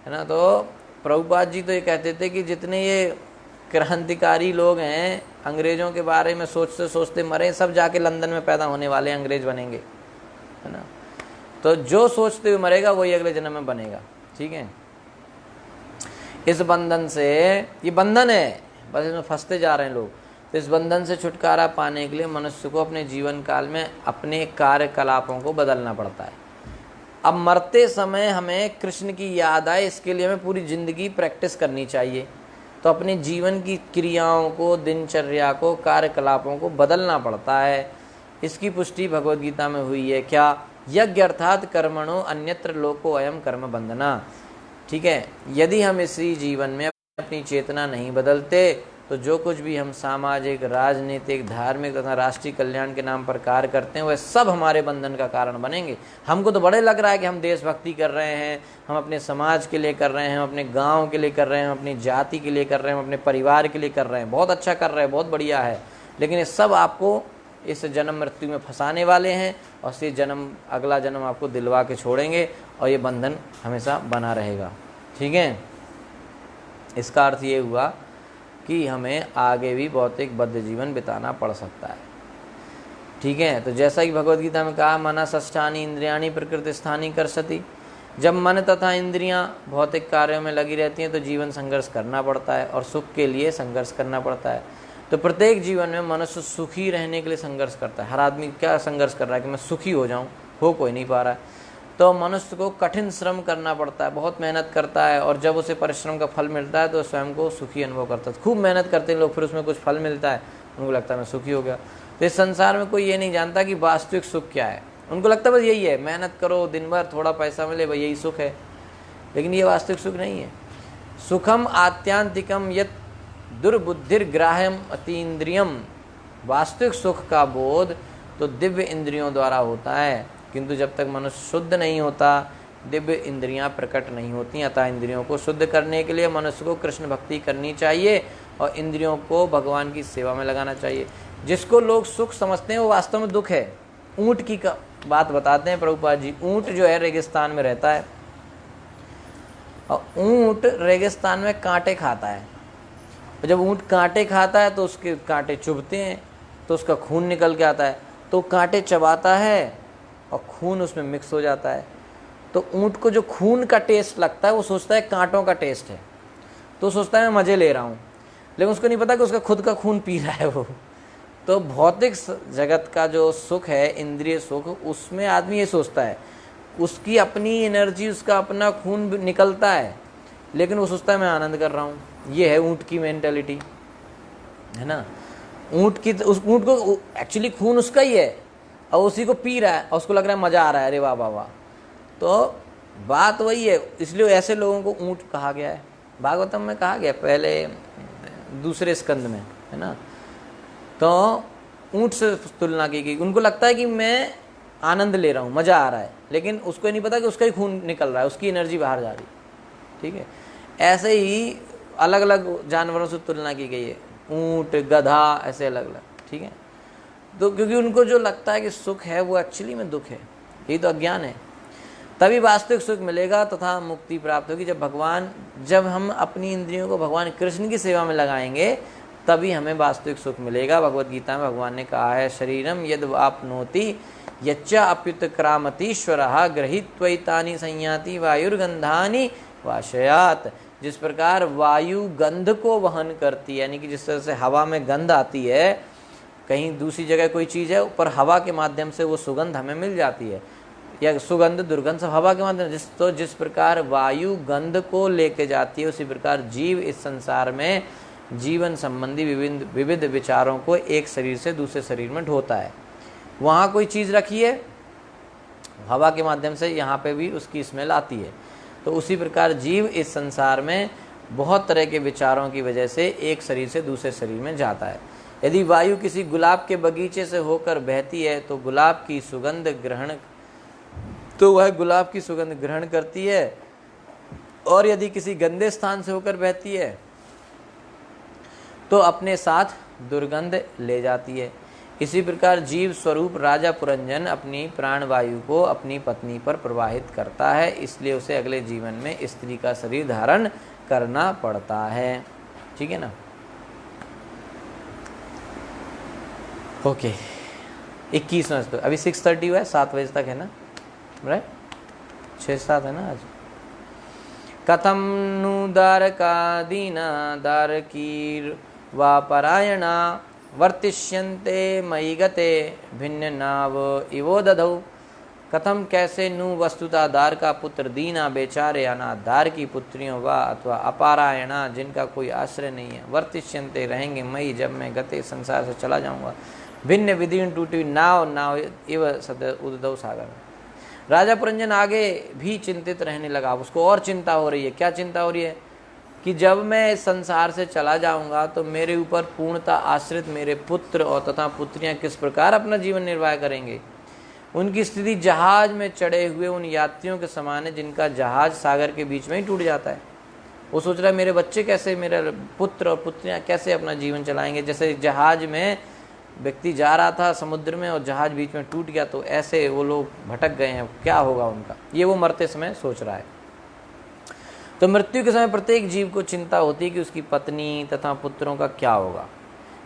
है ना। तो प्रभुपाद जी तो ये कहते थे कि जितने ये क्रांतिकारी लोग हैं, अंग्रेज़ों के बारे में सोचते सोचते मरे, सब जाके लंदन में पैदा होने वाले अंग्रेज बनेंगे, है ना। तो जो सोचते हुए मरेगा वही अगले जन्म में बनेगा। ठीक है। इस बंधन से, ये बंधन है, बस इसमें फंसते जा रहे हैं लोग। तो इस बंधन से छुटकारा पाने के लिए मनुष्य को अपने जीवन काल में अपने कार्यकलापों को बदलना पड़ता है। अब मरते समय हमें कृष्ण की याद आए, इसके लिए हमें पूरी जिंदगी प्रैक्टिस करनी चाहिए। तो अपने जीवन की क्रियाओं को, दिनचर्या को, कार्यकलापों को बदलना पड़ता है। इसकी पुष्टि भगवद गीता में हुई है। क्या? यज्ञ अर्थात कर्मणो अन्यत्र लोको अयम कर्म बंधना। ठीक है। यदि हम इसी जीवन में अपनी चेतना नहीं बदलते तो जो कुछ भी हम सामाजिक, राजनीतिक, धार्मिक तथा राष्ट्रीय कल्याण के नाम पर कार्य करते हैं वह सब हमारे बंधन का कारण बनेंगे। हमको तो बड़े लग रहा है कि हम देशभक्ति कर रहे हैं, हम अपने समाज के लिए कर रहे हैं, हम अपने गांव के लिए कर रहे हैं, हम अपनी जाति के लिए कर रहे हैं, हम अपने परिवार के लिए कर रहे हैं, बहुत अच्छा कर रहे हैं, बहुत बढ़िया है। लेकिन ये सब आपको इस जन्म मृत्यु में फंसाने वाले हैं और से जन्म, अगला जन्म आपको दिलवा के छोड़ेंगे और ये बंधन हमेशा बना रहेगा। ठीक है। इसका अर्थ ये हुआ कि हमें आगे भी भौतिक बद्ध जीवन बिताना पड़ सकता है। ठीक है। तो जैसा कि भगवद गीता में कहा, मना षष्ठानि इंद्रियाणि प्रकृति स्थानी कर्षति। जब मन तथा इंद्रियां भौतिक कार्यों में लगी रहती हैं तो जीवन संघर्ष करना पड़ता है और सुख के लिए संघर्ष करना पड़ता है। तो प्रत्येक जीवन में मनुष्य सुखी रहने के लिए संघर्ष करता है। हर आदमी क्या संघर्ष कर रहा है कि मैं सुखी हो जाऊं, हो कोई नहीं पा रहा है। तो मनुष्य को कठिन श्रम करना पड़ता है, बहुत मेहनत करता है और जब उसे परिश्रम का फल मिलता है तो स्वयं को सुखी अनुभव करता है। खूब मेहनत करते हैं लोग, फिर उसमें कुछ फल मिलता है, उनको लगता है मैं सुखी हो गया। तो इस संसार में कोई ये नहीं जानता कि वास्तविक सुख क्या है। उनको लगता है बस यही है, मेहनत करो, दिन भर थोड़ा पैसा मिले, भाई यही सुख है। लेकिन ये वास्तविक सुख नहीं है। सुखम आत्यांतिकम यत दुर्बुद्धिर्ग्राह्यम अतीन्द्रियम। वास्तविक सुख का बोध तो दिव्य इंद्रियों द्वारा होता है, किंतु जब तक मनुष्य शुद्ध नहीं होता, दिव्य इंद्रियां प्रकट नहीं होती। अतः इंद्रियों को शुद्ध करने के लिए मनुष्य को कृष्ण भक्ति करनी चाहिए और इंद्रियों को भगवान की सेवा में लगाना चाहिए। जिसको लोग सुख समझते हैं वो वास्तव में दुख है। ऊँट की बात बताते हैं प्रभुपाद जी। ऊँट जो है रेगिस्तान में रहता है और ऊँट रेगिस्तान में कांटे खाता है। जब ऊँट कांटे खाता है तो उसके कांटे चुभते हैं तो उसका खून निकल के आता है, तो कांटे चबाता है और खून उसमें मिक्स हो जाता है। तो ऊँट को जो खून का टेस्ट लगता है वो सोचता है कांटों का टेस्ट है, तो सोचता है मैं मज़े ले रहा हूँ, लेकिन उसको नहीं पता कि उसका खुद का खून पी रहा है वो। तो भौतिक जगत का जो सुख है, इंद्रिय सुख, उसमें आदमी ये सोचता है उसकी अपनी एनर्जी, उसका अपना खून निकलता है, लेकिन वो सोचता है मैं आनंद कर रहा हूँ। ये है ऊँट की मेंटालिटी, है ना। ऊँट की, उस ऊँट को एक्चुअली खून उसका ही है, और उसी को पी रहा है और उसको लग रहा है मज़ा आ रहा है, अरे वाह वाह वाह। तो बात वही है, इसलिए ऐसे लोगों को ऊँट कहा गया है। भागवतम में कहा गया पहले दूसरे स्कंद में, है ना। तो ऊँट से तुलना की गई। उनको लगता है कि मैं आनंद ले रहा हूँ, मज़ा आ रहा है, लेकिन उसको ये नहीं पता कि उसका ही खून निकल रहा है, उसकी एनर्जी बाहर जा रही है। ठीक है, ऐसे ही अलग अलग जानवरों से तुलना की गई है, ऊँट, गधा, ऐसे अलग अलग। ठीक है, तो क्योंकि उनको जो लगता है कि सुख है वो एक्चुअली में दुख है, यही तो अज्ञान है। तभी वास्तविक सुख मिलेगा तथा मुक्ति प्राप्त होगी जब हम अपनी इंद्रियों को भगवान कृष्ण की सेवा में लगाएंगे, तभी हमें वास्तविक सुख मिलेगा। भगवत गीता में भगवान ने कहा है, शरीरम यद आपनोति यच्चा अप्युत क्रामतीश्वरः गृहीत्वैतानि संयाति वायुर्गंधानि वाशयात। जिस प्रकार वायु गंध को वहन करती है, यानी कि जिस तरह से हवा में गंध आती है, कहीं दूसरी जगह कोई चीज़ है, ऊपर हवा के माध्यम से वो सुगंध हमें मिल जाती है, या सुगंध दुर्गंध सब हवा के माध्यम से। जिस प्रकार वायु गंध को लेके जाती है, उसी प्रकार जीव इस संसार में जीवन संबंधी विविध विचारों को एक शरीर से दूसरे शरीर में ढोता है। वहाँ कोई चीज़ रखी है, हवा के माध्यम से यहाँ पे भी उसकी स्मेल आती है। तो उसी प्रकार जीव इस संसार में बहुत तरह के विचारों की वजह से एक शरीर से दूसरे शरीर में जाता है। यदि वायु किसी गुलाब के बगीचे से होकर बहती है तो गुलाब की सुगंध वह गुलाब की सुगंध ग्रहण करती है, और यदि किसी गंदे स्थान से होकर बहती है तो अपने साथ दुर्गंध ले जाती है। इसी प्रकार जीव स्वरूप राजा पुरंजन अपनी प्राणवायु को अपनी पत्नी पर प्रवाहित करता है, इसलिए उसे अगले जीवन में स्त्री का शरीर धारण करना पड़ता है। ठीक है ना। ओके, 21वां श्लोक। अभी 6:30 हुआ है, 7 बजे तक है ना, राइट, 6-7 है ना आज। कथम नु दारकादीना दारकीर वा परायणा वर्तिष्यन्ते मयि गते भिन्न नाव इवो दधौ। कथम कैसे नु वस्तुतः दार का पुत्र दीना बेचारे अनाथ दार की पुत्रियों व अथवा अपारायणा जिनका कोई आश्रय नहीं है, वर्तिष्यन्ते रहेंगे मई जब मैं गते संसार से चला जाऊंगा, भिन्न विदीर्ण टूटी नाव इव सद उदधौ सागर। राजा पुरंजन आगे भी चिंतित रहने लगा, उसको और चिंता हो रही है। क्या चिंता हो रही है कि जब मैं इस संसार से चला जाऊंगा तो मेरे ऊपर पूर्णतः आश्रित मेरे पुत्र और तथा पुत्रियां किस प्रकार अपना जीवन निर्वाह करेंगे। उनकी स्थिति जहाज में चढ़े हुए उन यात्रियों के समान है जिनका जहाज सागर के बीच में ही टूट जाता है। वो सोच रहा है मेरे बच्चे कैसे, मेरे पुत्र और पुत्रियां कैसे अपना जीवन चलाएंगे। जैसे जहाज में व्यक्ति जा रहा था समुद्र में और जहाज बीच में टूट गया, तो ऐसे वो लोग भटक गए हैं, क्या होगा उनका, ये वो मरते समय सोच रहा है। तो मृत्यु के समय प्रत्येक जीव को चिंता होती है कि उसकी पत्नी तथा पुत्रों का क्या होगा।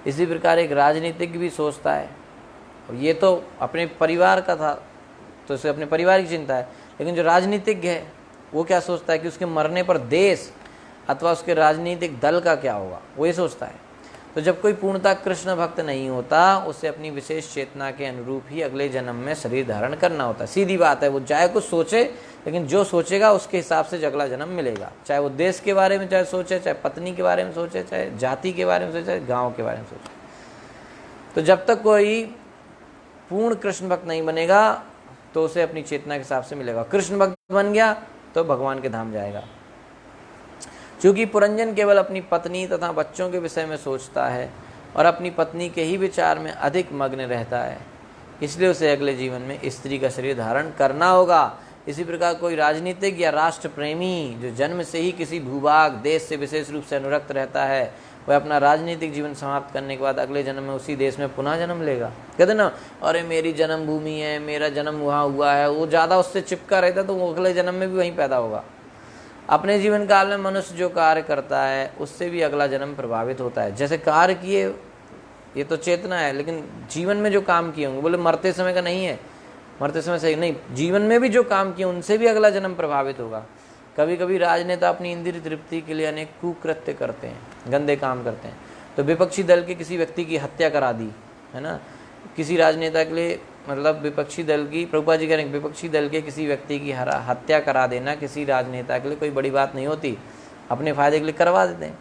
इसी प्रकार एक राजनीतिज्ञ भी सोचता है, और ये तो अपने परिवार का था तो उसे अपने परिवार की चिंता है, लेकिन जो राजनीतिज्ञ है वो क्या सोचता है कि उसके मरने पर देश अथवा उसके राजनीतिक दल का क्या होगा, वो ये सोचता है। तो जब कोई पूर्णतः कृष्ण भक्त नहीं होता, उसे अपनी विशेष चेतना के अनुरूप ही अगले जन्म में शरीर धारण करना होता है। सीधी बात है, वो चाहे कुछ सोचे, लेकिन जो सोचेगा उसके हिसाब से अगला जन्म मिलेगा। चाहे वो देश के बारे में चाहे सोचे, चाहे पत्नी के बारे में सोचे, चाहे जाति के बारे में सोचे, चाहे गाँव के बारे में सोचे। तो जब तक कोई पूर्ण कृष्ण भक्त नहीं बनेगा तो उसे अपनी चेतना के हिसाब से मिलेगा। कृष्ण भक्त बन गया तो भगवान के धाम जाएगा। क्योंकि पुरंजन केवल अपनी पत्नी तथा बच्चों के विषय में सोचता है और अपनी पत्नी के ही विचार में अधिक मग्न रहता है, इसलिए उसे अगले जीवन में स्त्री का शरीर धारण करना होगा। इसी प्रकार कोई राजनीतिक या राष्ट्र प्रेमी जो जन्म से ही किसी भूभाग देश से विशेष रूप से अनुरक्त रहता है, वह अपना राजनीतिक जीवन समाप्त करने के बाद अगले जन्म में उसी देश में पुनः जन्म लेगा। कहते ना, अरे मेरी जन्मभूमि है, मेरा जन्म वहाँ हुआ है, वो ज़्यादा उससे चिपका रहता है तो वो अगले जन्म में भी वहीं पैदा होगा। अपने जीवन काल में मनुष्य जो कार्य करता है उससे भी अगला जन्म प्रभावित होता है। जैसे कार्य किए, ये तो चेतना है, लेकिन जीवन में जो काम किए होंगे, बोले मरते समय का नहीं है, मरते समय सही नहीं, जीवन में भी जो काम किए उनसे भी अगला जन्म प्रभावित होगा। कभी कभी राजनेता अपनी इंद्रिय तृप्ति के लिए अनेक कुकृत्य करते हैं, गंदे काम करते हैं। तो विपक्षी दल के किसी व्यक्ति की हत्या करा दी, है ना, किसी राजनेता के लिए, मतलब विपक्षी दल की, प्रभुपाद जी कह रहे हैं विपक्षी दल के किसी व्यक्ति की हत्या करा देना किसी राजनेता के लिए कोई बड़ी बात नहीं होती, अपने फायदे के लिए करवा देते हैं।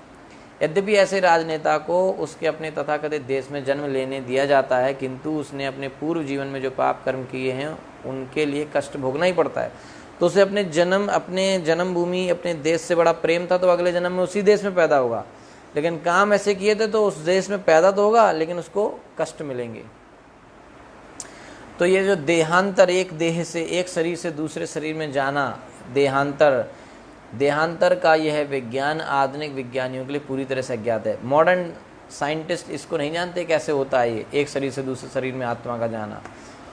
यद्यपि ऐसे राजनेता को उसके अपने तथाकथित देश में जन्म लेने दिया जाता है, किंतु उसने अपने पूर्व जीवन में जो पाप कर्म किए हैं उनके लिए कष्ट भोगना ही पड़ता है। तो उसे अपने जन्मभूमि, अपने देश से बड़ा प्रेम था, तो अगले जन्म में उसी देश में पैदा होगा। लेकिन काम ऐसे किए थे तो उस देश में पैदा तो होगा, लेकिन उसको कष्ट मिलेंगे। तो ये जो देहांतर, एक देह से, एक शरीर से दूसरे शरीर में जाना, देहांतर का यह विज्ञान आधुनिक विज्ञानियों के लिए पूरी तरह से अज्ञात है। मॉडर्न साइंटिस्ट इसको नहीं जानते कैसे होता है ये एक शरीर से दूसरे शरीर में आत्मा का जाना,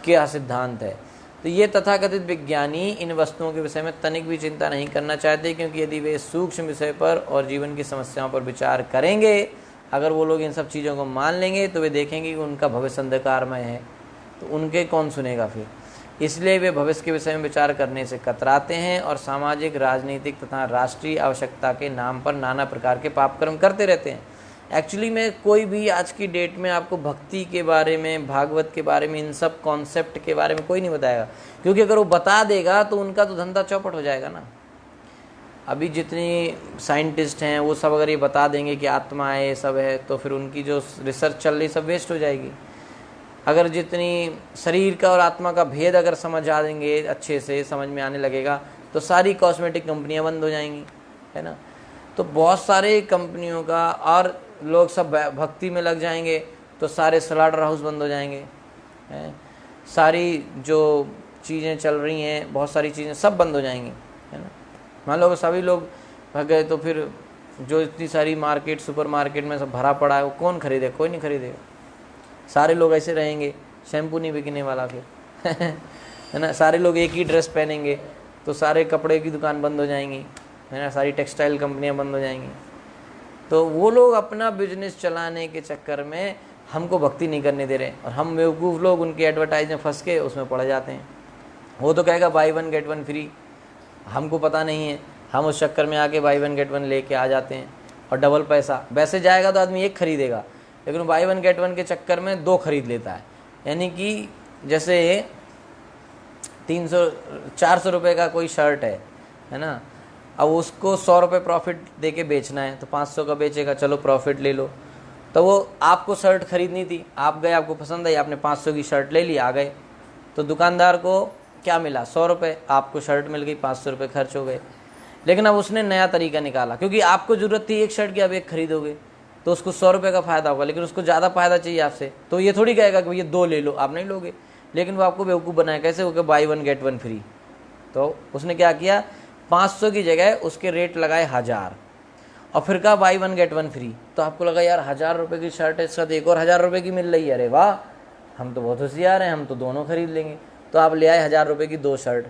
क्या सिद्धांत है। तो ये तथाकथित विज्ञानी इन वस्तुओं के विषय में तनिक भी चिंता नहीं करना चाहते, क्योंकि यदि वे सूक्ष्म विषय पर और जीवन की समस्याओं पर विचार करेंगे, अगर वो लोग इन सब चीज़ों को मान लेंगे तो वे देखेंगे कि उनका भविष्य अंधकारमय है, तो उनके कौन सुनेगा फिर। इसलिए वे भविष्य के विषय में विचार करने से कतराते हैं और सामाजिक, राजनीतिक तथा राष्ट्रीय आवश्यकता के नाम पर नाना प्रकार के पाप कर्म करते रहते हैं। एक्चुअली में कोई भी आज की डेट में आपको भक्ति के बारे में, भागवत के बारे में, इन सब कॉन्सेप्ट के बारे में कोई नहीं बताएगा, क्योंकि अगर वो बता देगा तो उनका तो धंधा चौपट हो जाएगा ना। अभी जितनी साइंटिस्ट हैं वो सब अगर ये बता देंगे कि आत्मा है, ये सब है, तो फिर उनकी जो रिसर्च चल रही सब वेस्ट हो जाएगी। अगर जितनी शरीर का और आत्मा का भेद अगर समझ आ देंगे, अच्छे से समझ में आने लगेगा, तो सारी कॉस्मेटिक कंपनियां बंद हो जाएंगी, है ना। तो बहुत सारे कंपनियों का, और लोग सब भक्ति में लग जाएंगे तो सारे स्लॉटर हाउस बंद हो जाएंगे, हैं। सारी जो चीज़ें चल रही हैं, बहुत सारी चीज़ें सब बंद हो जाएंगी, है ना। मान लो सभी लोग भाग गए तो फिर जो इतनी सारी मार्केट, सुपर मार्केट में सब भरा पड़ा है, वो कौन खरीदे? कोई नहीं खरीदेगा। सारे लोग ऐसे रहेंगे, शैम्पू नहीं बिकने वाला फिर है ना। सारे लोग एक ही ड्रेस पहनेंगे तो सारे कपड़े की दुकान बंद हो जाएंगी, है ना। सारी टेक्सटाइल कंपनियां बंद हो जाएंगी। तो वो लोग अपना बिजनेस चलाने के चक्कर में हमको भक्ति नहीं करने दे रहे, और हम बेवकूफ़ लोग उनके एडवर्टाइज में फंस के उसमें पड़ जाते हैं। वो तो कहेगा by one get one free, हमको पता नहीं है, हम उस चक्कर में आके बाई वन गेट वन लेके आ जाते हैं, और डबल पैसा। वैसे जाएगा तो आदमी एक खरीदेगा, लेकिन बाई वन गेट वन के चक्कर में 2 खरीद लेता है। यानी कि जैसे 400 रुपये का कोई शर्ट है ना, अब उसको 100 रुपये प्रॉफिट दे के बेचना है, तो 500 का बेचेगा, चलो प्रॉफिट ले लो। तो वो आपको शर्ट खरीदनी थी, आप गए, आपको पसंद आई, आपने 500 की शर्ट ले ली, आ गए, तो दुकानदार को क्या मिला? 100 रुपये, आपको शर्ट मिल गई, 500 रुपये खर्च हो गए। लेकिन अब उसने नया तरीका निकाला, क्योंकि आपको ज़रूरत थी एक शर्ट की, आप एक खरीदोगे तो उसको 100 रुपये का फ़ायदा होगा, लेकिन उसको ज़्यादा फ़ायदा चाहिए आपसे, तो ये थोड़ी कहेगा कि भैया 2 ले लो, आप नहीं लोगे। लेकिन वो आपको बेवकूफ़ बनाया, कैसे हो गया? By one get one free. तो उसने क्या किया, 500 की जगह उसके रेट लगाए 1000, और फिर कहा by one get one free. तो आपको लगा यार 1000 रुपये की शर्ट है, इसका तो एक और 1000 रुपये की मिल रही है, अरे वाह, हम तो बहुत होशियार हैं, हम तो दोनों खरीद लेंगे। तो आप ले आए 1000 रुपये की 2 शर्ट।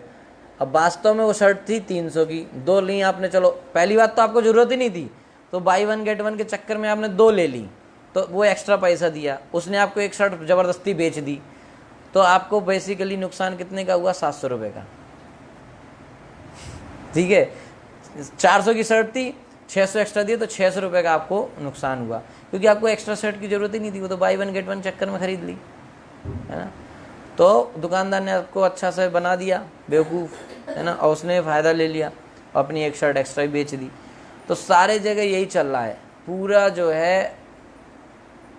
अब वास्तव में वो शर्ट थी 300 की, 2 ली आपने। चलो पहली बात तो आपको ज़रूरत ही नहीं थी, तो बाई वन गेट वन के चक्कर में आपने 2 ले ली, तो वो एक्स्ट्रा पैसा दिया, उसने आपको एक शर्ट ज़बरदस्ती बेच दी, तो आपको बेसिकली नुकसान कितने का हुआ? 700 रुपये का। ठीक है, 400 की शर्ट थी, 600 एक्स्ट्रा दिए, तो 600 रुपये का आपको नुकसान हुआ, क्योंकि आपको एक्स्ट्रा शर्ट की ज़रूरत ही नहीं थी, वो तो बाई वन गेट वन चक्कर में खरीद ली, है ना। तो दुकानदार ने आपको अच्छा से बना दिया बेवकूफ़, है ना, और उसने फ़ायदा ले लिया, अपनी एक शर्ट एक्स्ट्रा ही बेच दी। तो सारे जगह यही चल रहा है पूरा जो है।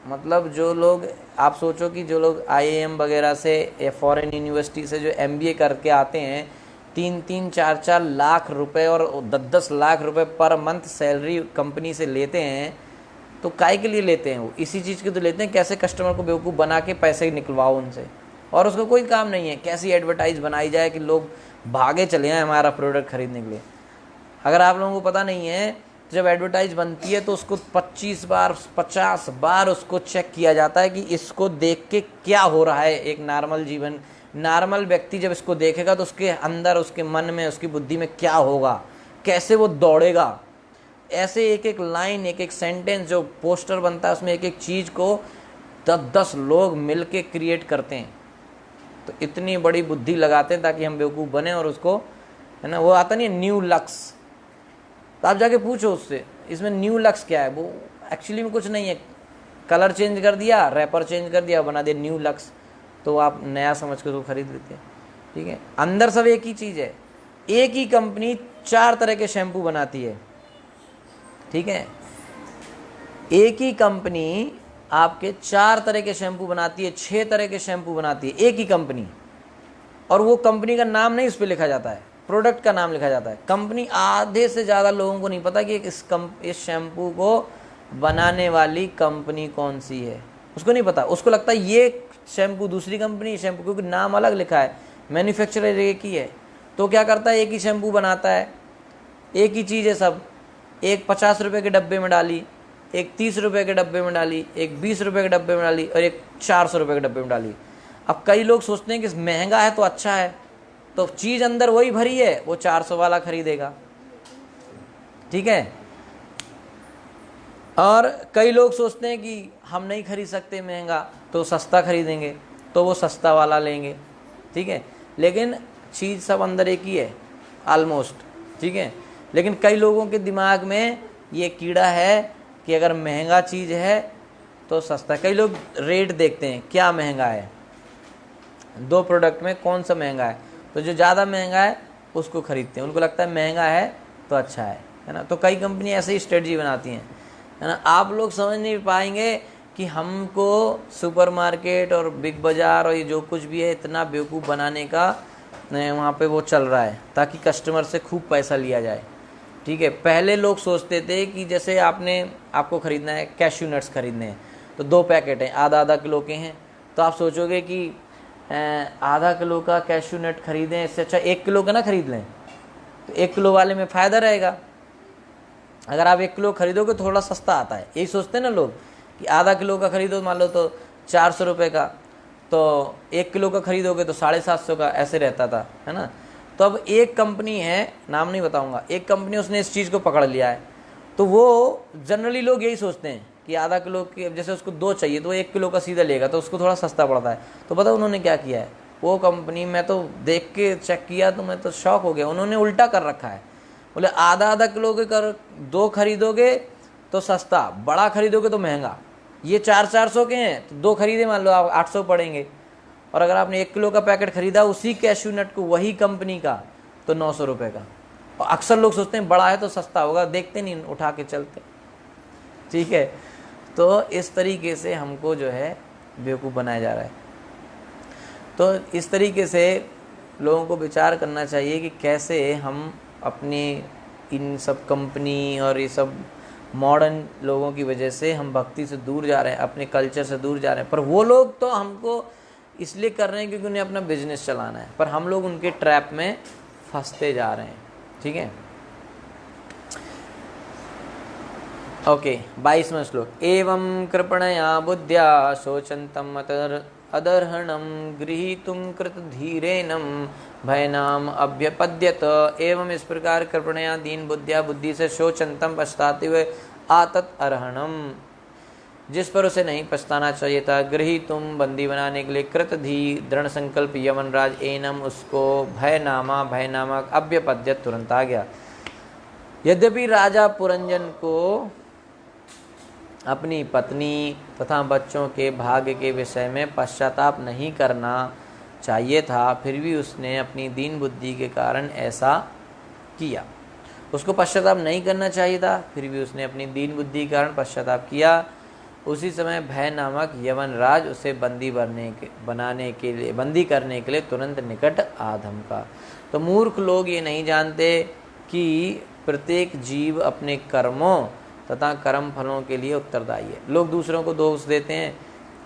मतलब जो लोग, आप सोचो कि जो लोग IIM वगैरह से या फॉरेन यूनिवर्सिटी से जो MBA करके आते हैं, 3-3, 4-4 लाख रुपए और 10-10 लाख रुपए पर मंथ सैलरी कंपनी से लेते हैं, तो काय के लिए लेते हैं? वो इसी चीज़ के तो लेते हैं, कैसे कस्टमर को बेवकूफ़ बना के पैसे निकलवाओ उनसे, और उसका कोई काम नहीं है कैसी एडवर्टाइज बनाई जाए कि लोग भागे चले आए हमारा प्रोडक्ट खरीदने के लिए। अगर आप लोगों को पता नहीं है, जब एडवर्टाइज बनती है तो उसको 25 बार 50 बार उसको चेक किया जाता है कि इसको देख के क्या हो रहा है। एक नॉर्मल व्यक्ति जब इसको देखेगा तो उसके अंदर, उसके मन में, उसकी बुद्धि में क्या होगा, कैसे वो दौड़ेगा। ऐसे एक एक लाइन, एक एक सेंटेंस जो पोस्टर बनता है, उसमें एक एक चीज़ को 10-10 लोग मिल के क्रिएट करते हैं। तो इतनी बड़ी बुद्धि लगाते हैं ताकि हम बेवकूफ़ बने, और उसको, है ना, वो आता नहीं है न्यू लक्स, तो आप जाके पूछो उससे इसमें न्यू लक्स क्या है। वो एक्चुअली में कुछ नहीं है, कलर चेंज कर दिया, रैपर चेंज कर दिया, बना दिया न्यू लक्स, तो आप नया समझ के उसको खरीद लेते हैं। ठीक है, अंदर सब एक ही चीज़ है। एक ही कंपनी 4 तरह के शैम्पू बनाती है, ठीक है, एक ही कंपनी आपके 4 तरह के शैम्पू बनाती है, 6 तरह के शैम्पू बनाती है, एक ही कंपनी, और वो कंपनी का नाम नहीं उस पर लिखा जाता है, प्रोडक्ट का नाम लिखा जाता है। कंपनी आधे से ज़्यादा लोगों को नहीं पता कि इस शैम्पू को बनाने वाली कंपनी कौन सी है, उसको नहीं पता। उसको लगता है ये शैम्पू दूसरी कंपनी शैम्पू, क्योंकि नाम अलग लिखा है, मैन्युफैक्चरर एक ही है। तो क्या करता है, एक ही शैम्पू बनाता है, एक ही चीज़ है सब, एक 50 रुपये के डब्बे में डाली, एक 30 रुपये के डब्बे में डाली, एक 20 रुपये के डब्बे में डाली, और एक 400 रुपये के डब्बे में डाली। अब कई लोग सोचते हैं कि महंगा है तो अच्छा है, तो चीज़ अंदर वही भरी है, वो 400 वाला खरीदेगा, ठीक है। और कई लोग सोचते हैं कि हम नहीं खरीद सकते महंगा, तो सस्ता खरीदेंगे, तो वो सस्ता वाला लेंगे, ठीक है। लेकिन चीज़ सब अंदर एक ही है ऑलमोस्ट, ठीक है। लेकिन कई लोगों के दिमाग में ये कीड़ा है कि अगर महंगा चीज़ है तो सस्ता। कई लोग रेट देखते हैं क्या महंगा है, 2 प्रोडक्ट में कौन सा महंगा है, तो जो ज़्यादा महंगा है उसको खरीदते हैं, उनको लगता है महंगा है तो अच्छा है ना। तो कई कंपनी ऐसे ही स्ट्रेटजी बनाती हैं, है ना। आप लोग समझ नहीं पाएंगे कि हमको सुपरमार्केट और बिग बाज़ार और ये जो कुछ भी है इतना बेवकूफ़ बनाने का वहाँ पे वो चल रहा है, ताकि कस्टमर से खूब पैसा लिया जाए, ठीक है। पहले लोग सोचते थे कि जैसे आपको ख़रीदना है, कैश्यू नट्स खरीदने हैं, तो 2 पैकेट हैं, आधा किलो के हैं, तो आप सोचोगे कि आधा किलो का कैश्यू नट खरीदें, इससे अच्छा 1 किलो का ना खरीद लें, तो 1 किलो वाले में फ़ायदा रहेगा। अगर आप 1 किलो खरीदोगे तो थोड़ा सस्ता आता है, यही सोचते हैं ना लोग कि आधा किलो का खरीदो मान लो तो 400 रुपये का, तो 1 किलो का खरीदोगे तो 750 का, ऐसे रहता था, है ना। तो अब एक कंपनी है, नाम नहीं बताऊंगा, एक कंपनी उसने इस चीज़ को पकड़ लिया है, तो वो जनरली लोग यही सोचते हैं कि आधा किलो के, जैसे उसको 2 चाहिए तो 1 किलो का सीधा लेगा, तो उसको थोड़ा सस्ता पड़ता है। तो पता उन्होंने क्या किया है, वो कंपनी, मैं तो देख के चेक किया तो मैं तो शॉक हो गया, उन्होंने उल्टा कर रखा है। बोले आधा किलो के 2 खरीदोगे तो सस्ता, बड़ा खरीदोगे तो महंगा। ये 400 के हैं तो 2 खरीदे मान लो आप 800 पड़ेंगे, और अगर आपने 1 किलो का पैकेट खरीदा उसी कैश्यू नट को वही कंपनी का तो 900 रुपये का। और अक्सर लोग सोचते हैं बड़ा है तो सस्ता होगा, देखते नहीं, उठा के चलते, ठीक है। तो इस तरीके से हमको जो है बेवकूफ़ बनाया जा रहा है। तो इस तरीके से लोगों को विचार करना चाहिए कि कैसे हम अपनी इन सब कंपनी और ये सब मॉडर्न लोगों की वजह से हम भक्ति से दूर जा रहे हैं, अपने कल्चर से दूर जा रहे हैं। पर वो लोग तो हमको इसलिए कर रहे हैं क्योंकि उन्हें अपना बिजनेस चलाना है, पर हम लोग उनके ट्रैप में फंसते जा रहे हैं, ठीक है। ओके, 22वां श्लोक। एवं कृपणया बुद्ध्या शोचन्तम् अदर्हणं गृहीतुं कृतधीरेनं भयनाम अभ्यपद्यत। एवं इस प्रकार कृपणया दीन बुद्धिया बुद्धि से शोचन्तम् पछताते हुए आतत अरहणम जिस पर उसे नहीं पछताना चाहिए था, गृहीतुम बंदी बनाने के लिए, कृतधी दृढ़ संकल्प यमनराज, एनम उसको, भयनामा अभ्यपद्यत तुरंत आ गया। यद्यपि राजा पुरंजन को अपनी पत्नी तथा बच्चों के भाग्य के विषय में पश्चाताप नहीं करना चाहिए था, फिर भी उसने अपनी दीन बुद्धि के कारण ऐसा किया। उसको पश्चाताप नहीं करना चाहिए था, फिर भी उसने अपनी दीन बुद्धि के कारण पश्चाताप किया। उसी समय भय नामक यमनराज उसे बंदी करने के लिए तुरंत निकट आ धमका। तो मूर्ख लोग ये नहीं जानते कि प्रत्येक जीव अपने कर्मों तथा कर्म फलों के लिए उत्तरदायी है। लोग दूसरों को दोष देते हैं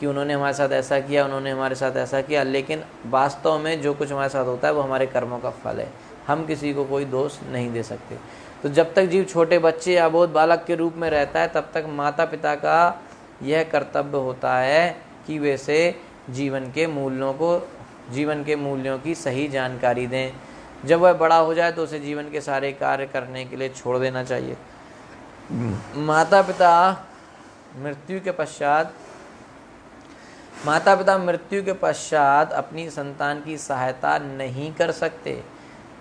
कि उन्होंने हमारे साथ ऐसा किया, उन्होंने हमारे साथ ऐसा किया, लेकिन वास्तव में जो कुछ हमारे साथ होता है वो हमारे कर्मों का फल है। हम किसी को कोई दोष नहीं दे सकते। तो जब तक जीव छोटे बच्चे या अबोध बालक के रूप में रहता है, तब तक माता पिता का यह कर्तव्य होता है कि वे से जीवन के मूल्यों की सही जानकारी दें। जब वह बड़ा हो जाए तो उसे जीवन के सारे कार्य करने के लिए छोड़ देना चाहिए। माता पिता मृत्यु के पश्चात अपनी संतान की सहायता नहीं कर सकते।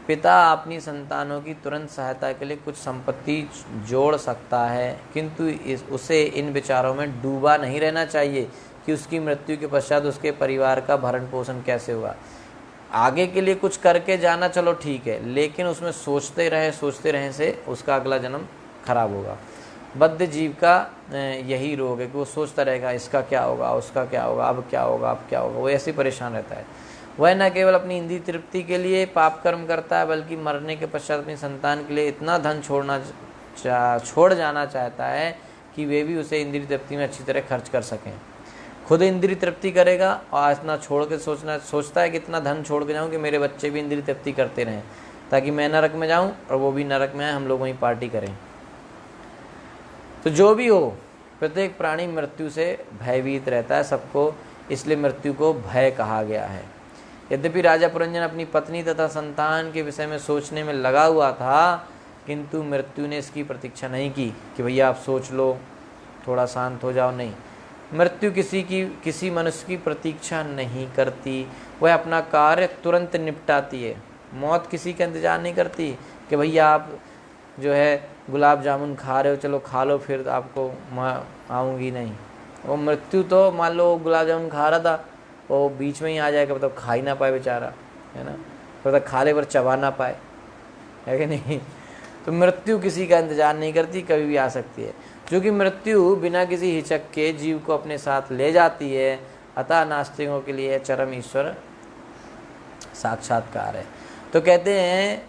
पिता अपनी संतानों की तुरंत सहायता के लिए कुछ संपत्ति जोड़ सकता है, किंतु उसे इन विचारों में डूबा नहीं रहना चाहिए कि उसकी मृत्यु के पश्चात उसके परिवार का भरण पोषण कैसे होगा। आगे के लिए कुछ करके जाना चलो ठीक है, लेकिन उसमें सोचते रहे से उसका अगला जन्म खराब होगा। बद्ध जीव का यही रोग है कि वो सोचता रहेगा इसका क्या होगा, उसका क्या होगा, अब क्या होगा, अब क्या होगा, वो ऐसे ही परेशान रहता है। वह न केवल अपनी इंद्रिय तृप्ति के लिए पाप कर्म करता है, बल्कि मरने के पश्चात अपनी संतान के लिए इतना धन छोड़ जाना चाहता है कि वे भी उसे इंद्रिय तृप्ति में अच्छी तरह खर्च कर सकें। खुद इंद्रिय तृप्ति करेगा और इतना छोड़ के सोचता है कि इतना धन छोड़ के जाऊँ कि मेरे बच्चे भी इंद्रिय तृप्ति करते रहें, ताकि मैं नरक में जाऊँ और वो भी नरक में आए, हम लोग वहीं पार्टी करें। तो जो भी हो, प्रत्येक प्राणी मृत्यु से भयभीत रहता है, सबको, इसलिए मृत्यु को भय कहा गया है। यद्यपि राजा पुरंजन अपनी पत्नी तथा संतान के विषय में सोचने में लगा हुआ था, किंतु मृत्यु ने इसकी प्रतीक्षा नहीं की कि भैया आप सोच लो, थोड़ा शांत हो जाओ। नहीं, मृत्यु किसी मनुष्य की प्रतीक्षा नहीं करती, वह अपना कार्य तुरंत निपटाती है। मौत किसी का इंतजार नहीं करती कि भैया आप जो है गुलाब जामुन खा रहे हो, चलो खा लो फिर आपको आऊँगी, नहीं। वो मृत्यु तो मान लो गुलाब जामुन खा रहा था, वो बीच में ही आ जाएगा, मतलब खा ही ना पाए बेचारा, है ना, मतलब खा ले पर चबा ना पाए, है कि नहीं। तो मृत्यु किसी का इंतजार नहीं करती, कभी भी आ सकती है। क्योंकि मृत्यु बिना किसी हिचक के जीव को अपने साथ ले जाती है, अतः नास्तिकों के लिए चरम ईश्वर साक्षात्कार है। तो कहते हैं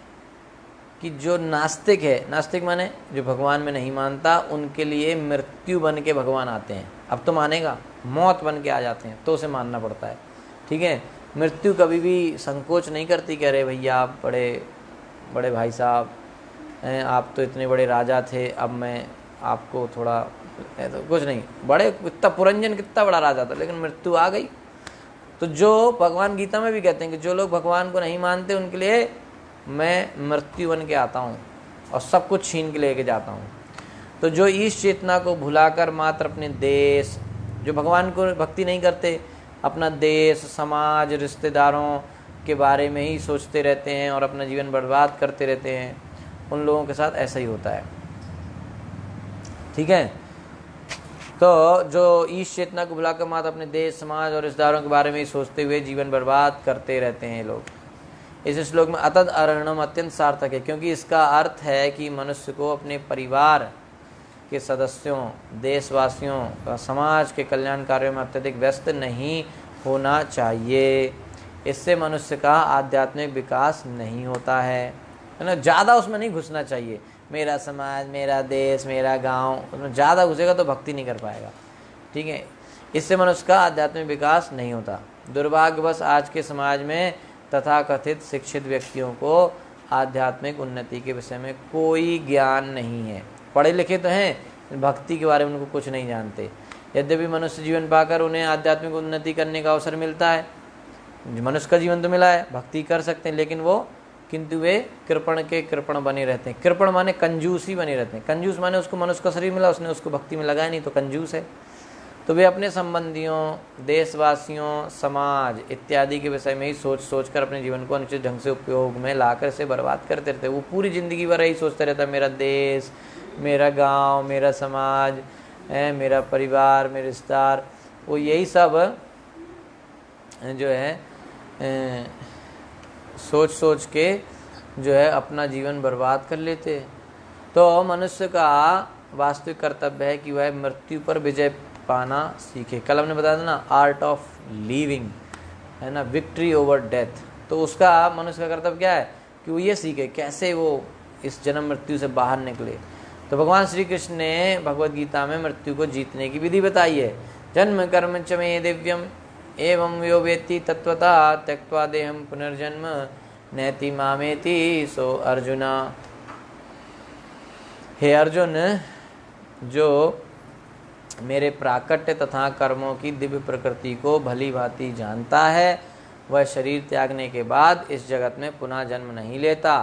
कि जो नास्तिक है, नास्तिक माने जो भगवान में नहीं मानता, उनके लिए मृत्यु बन के भगवान आते हैं। अब तो मानेगा, मौत बन के आ जाते हैं तो उसे मानना पड़ता है, ठीक है। मृत्यु कभी भी संकोच नहीं करती कि अरे भैया आप बड़े भाई साहब हैं, आप तो इतने बड़े राजा थे, अब मैं आपको थोड़ा, तो कुछ नहीं, बड़े इतना पुरंजन कितना बड़ा राजा था, लेकिन मृत्यु आ गई। तो जो भगवान गीता में भी कहते हैं कि जो लोग भगवान को नहीं मानते, उनके लिए मैं मृत्यु बन के आता हूँ और सब कुछ छीन के लेके जाता हूँ। तो जो ईश चेतना को भुलाकर मात्र अपने देश, जो भगवान को भक्ति नहीं करते, अपना देश, समाज, रिश्तेदारों के बारे में ही सोचते रहते हैं और अपना जीवन बर्बाद करते रहते हैं, उन लोगों के साथ ऐसा ही होता है, ठीक है। तो जो ईश चेतना को भुलाकर मात्र अपने देश, समाज और रिश्तेदारों के बारे में ही सोचते हुए जीवन बर्बाद करते रहते हैं लोग। इस श्लोक में अतद अरणम अत्यंत सार्थक है, क्योंकि इसका अर्थ है कि मनुष्य को अपने परिवार के सदस्यों, देशवासियों, समाज के कल्याण कार्यों में अत्यधिक व्यस्त नहीं होना चाहिए। इससे मनुष्य का आध्यात्मिक विकास नहीं होता है ना। ज़्यादा उसमें नहीं घुसना चाहिए, मेरा समाज, मेरा देश, मेरा गांव, उसमें ज़्यादा घुसेगा तो भक्ति नहीं कर पाएगा, ठीक है। इससे मनुष्य का आध्यात्मिक विकास नहीं होता। दुर्भाग्यवश आज के समाज में तथाकथित शिक्षित व्यक्तियों को आध्यात्मिक उन्नति के विषय में कोई ज्ञान नहीं है। पढ़े लिखे तो हैं, भक्ति के बारे में उनको कुछ नहीं जानते। यद्यपि मनुष्य जीवन पाकर उन्हें आध्यात्मिक उन्नति करने का अवसर मिलता है, मनुष्य का जीवन तो मिला है, भक्ति कर सकते हैं, लेकिन वो किंतु वे कृपण बने रहते हैं। कृपण माने कंजूस ही बने रहते हैं। कंजूस माने उसको मनुष्य का शरीर मिला, उसने उसको भक्ति में लगाया नहीं, तो कंजूस है। तो वे अपने संबंधियों, देशवासियों, समाज इत्यादि के विषय में ही सोच कर अपने जीवन को अनुचित ढंग से उपयोग में लाकर इसे बर्बाद करते रहते। वो पूरी ज़िंदगी भर यही सोचते रहता है, मेरा देश, मेरा गांव, मेरा समाज, मेरा परिवार, मेरे रिश्तेदार, वो यही सब जो है सोच के जो है अपना जीवन बर्बाद कर लेते। तो मनुष्य का वास्तविक कर्तव्य है कि वह मृत्यु पर विजय पाना सीखे। कल हमने बताया था ना, आर्ट ऑफ लिविंग, है ना, विक्ट्री ओवर डेथ। तो उसका मनुष्य का कर्तव्य क्या है कि वो ये सीखे कैसे वो इस जन्म मृत्यु से बाहर निकले। तो भगवान श्री कृष्ण ने भगवद गीता में मृत्यु को जीतने की विधि बताई है। जन्म कर्म च मे दिव्यम एवं यो वेत्ति तत्वता त्यक्त्वा देहम पुनर्जन्म नैति मामेति सो अर्जुना। हे अर्जुन, जो मेरे प्राकट्य तथा कर्मों की दिव्य प्रकृति को भली भांति जानता है, वह शरीर त्यागने के बाद इस जगत में पुनः जन्म नहीं लेता,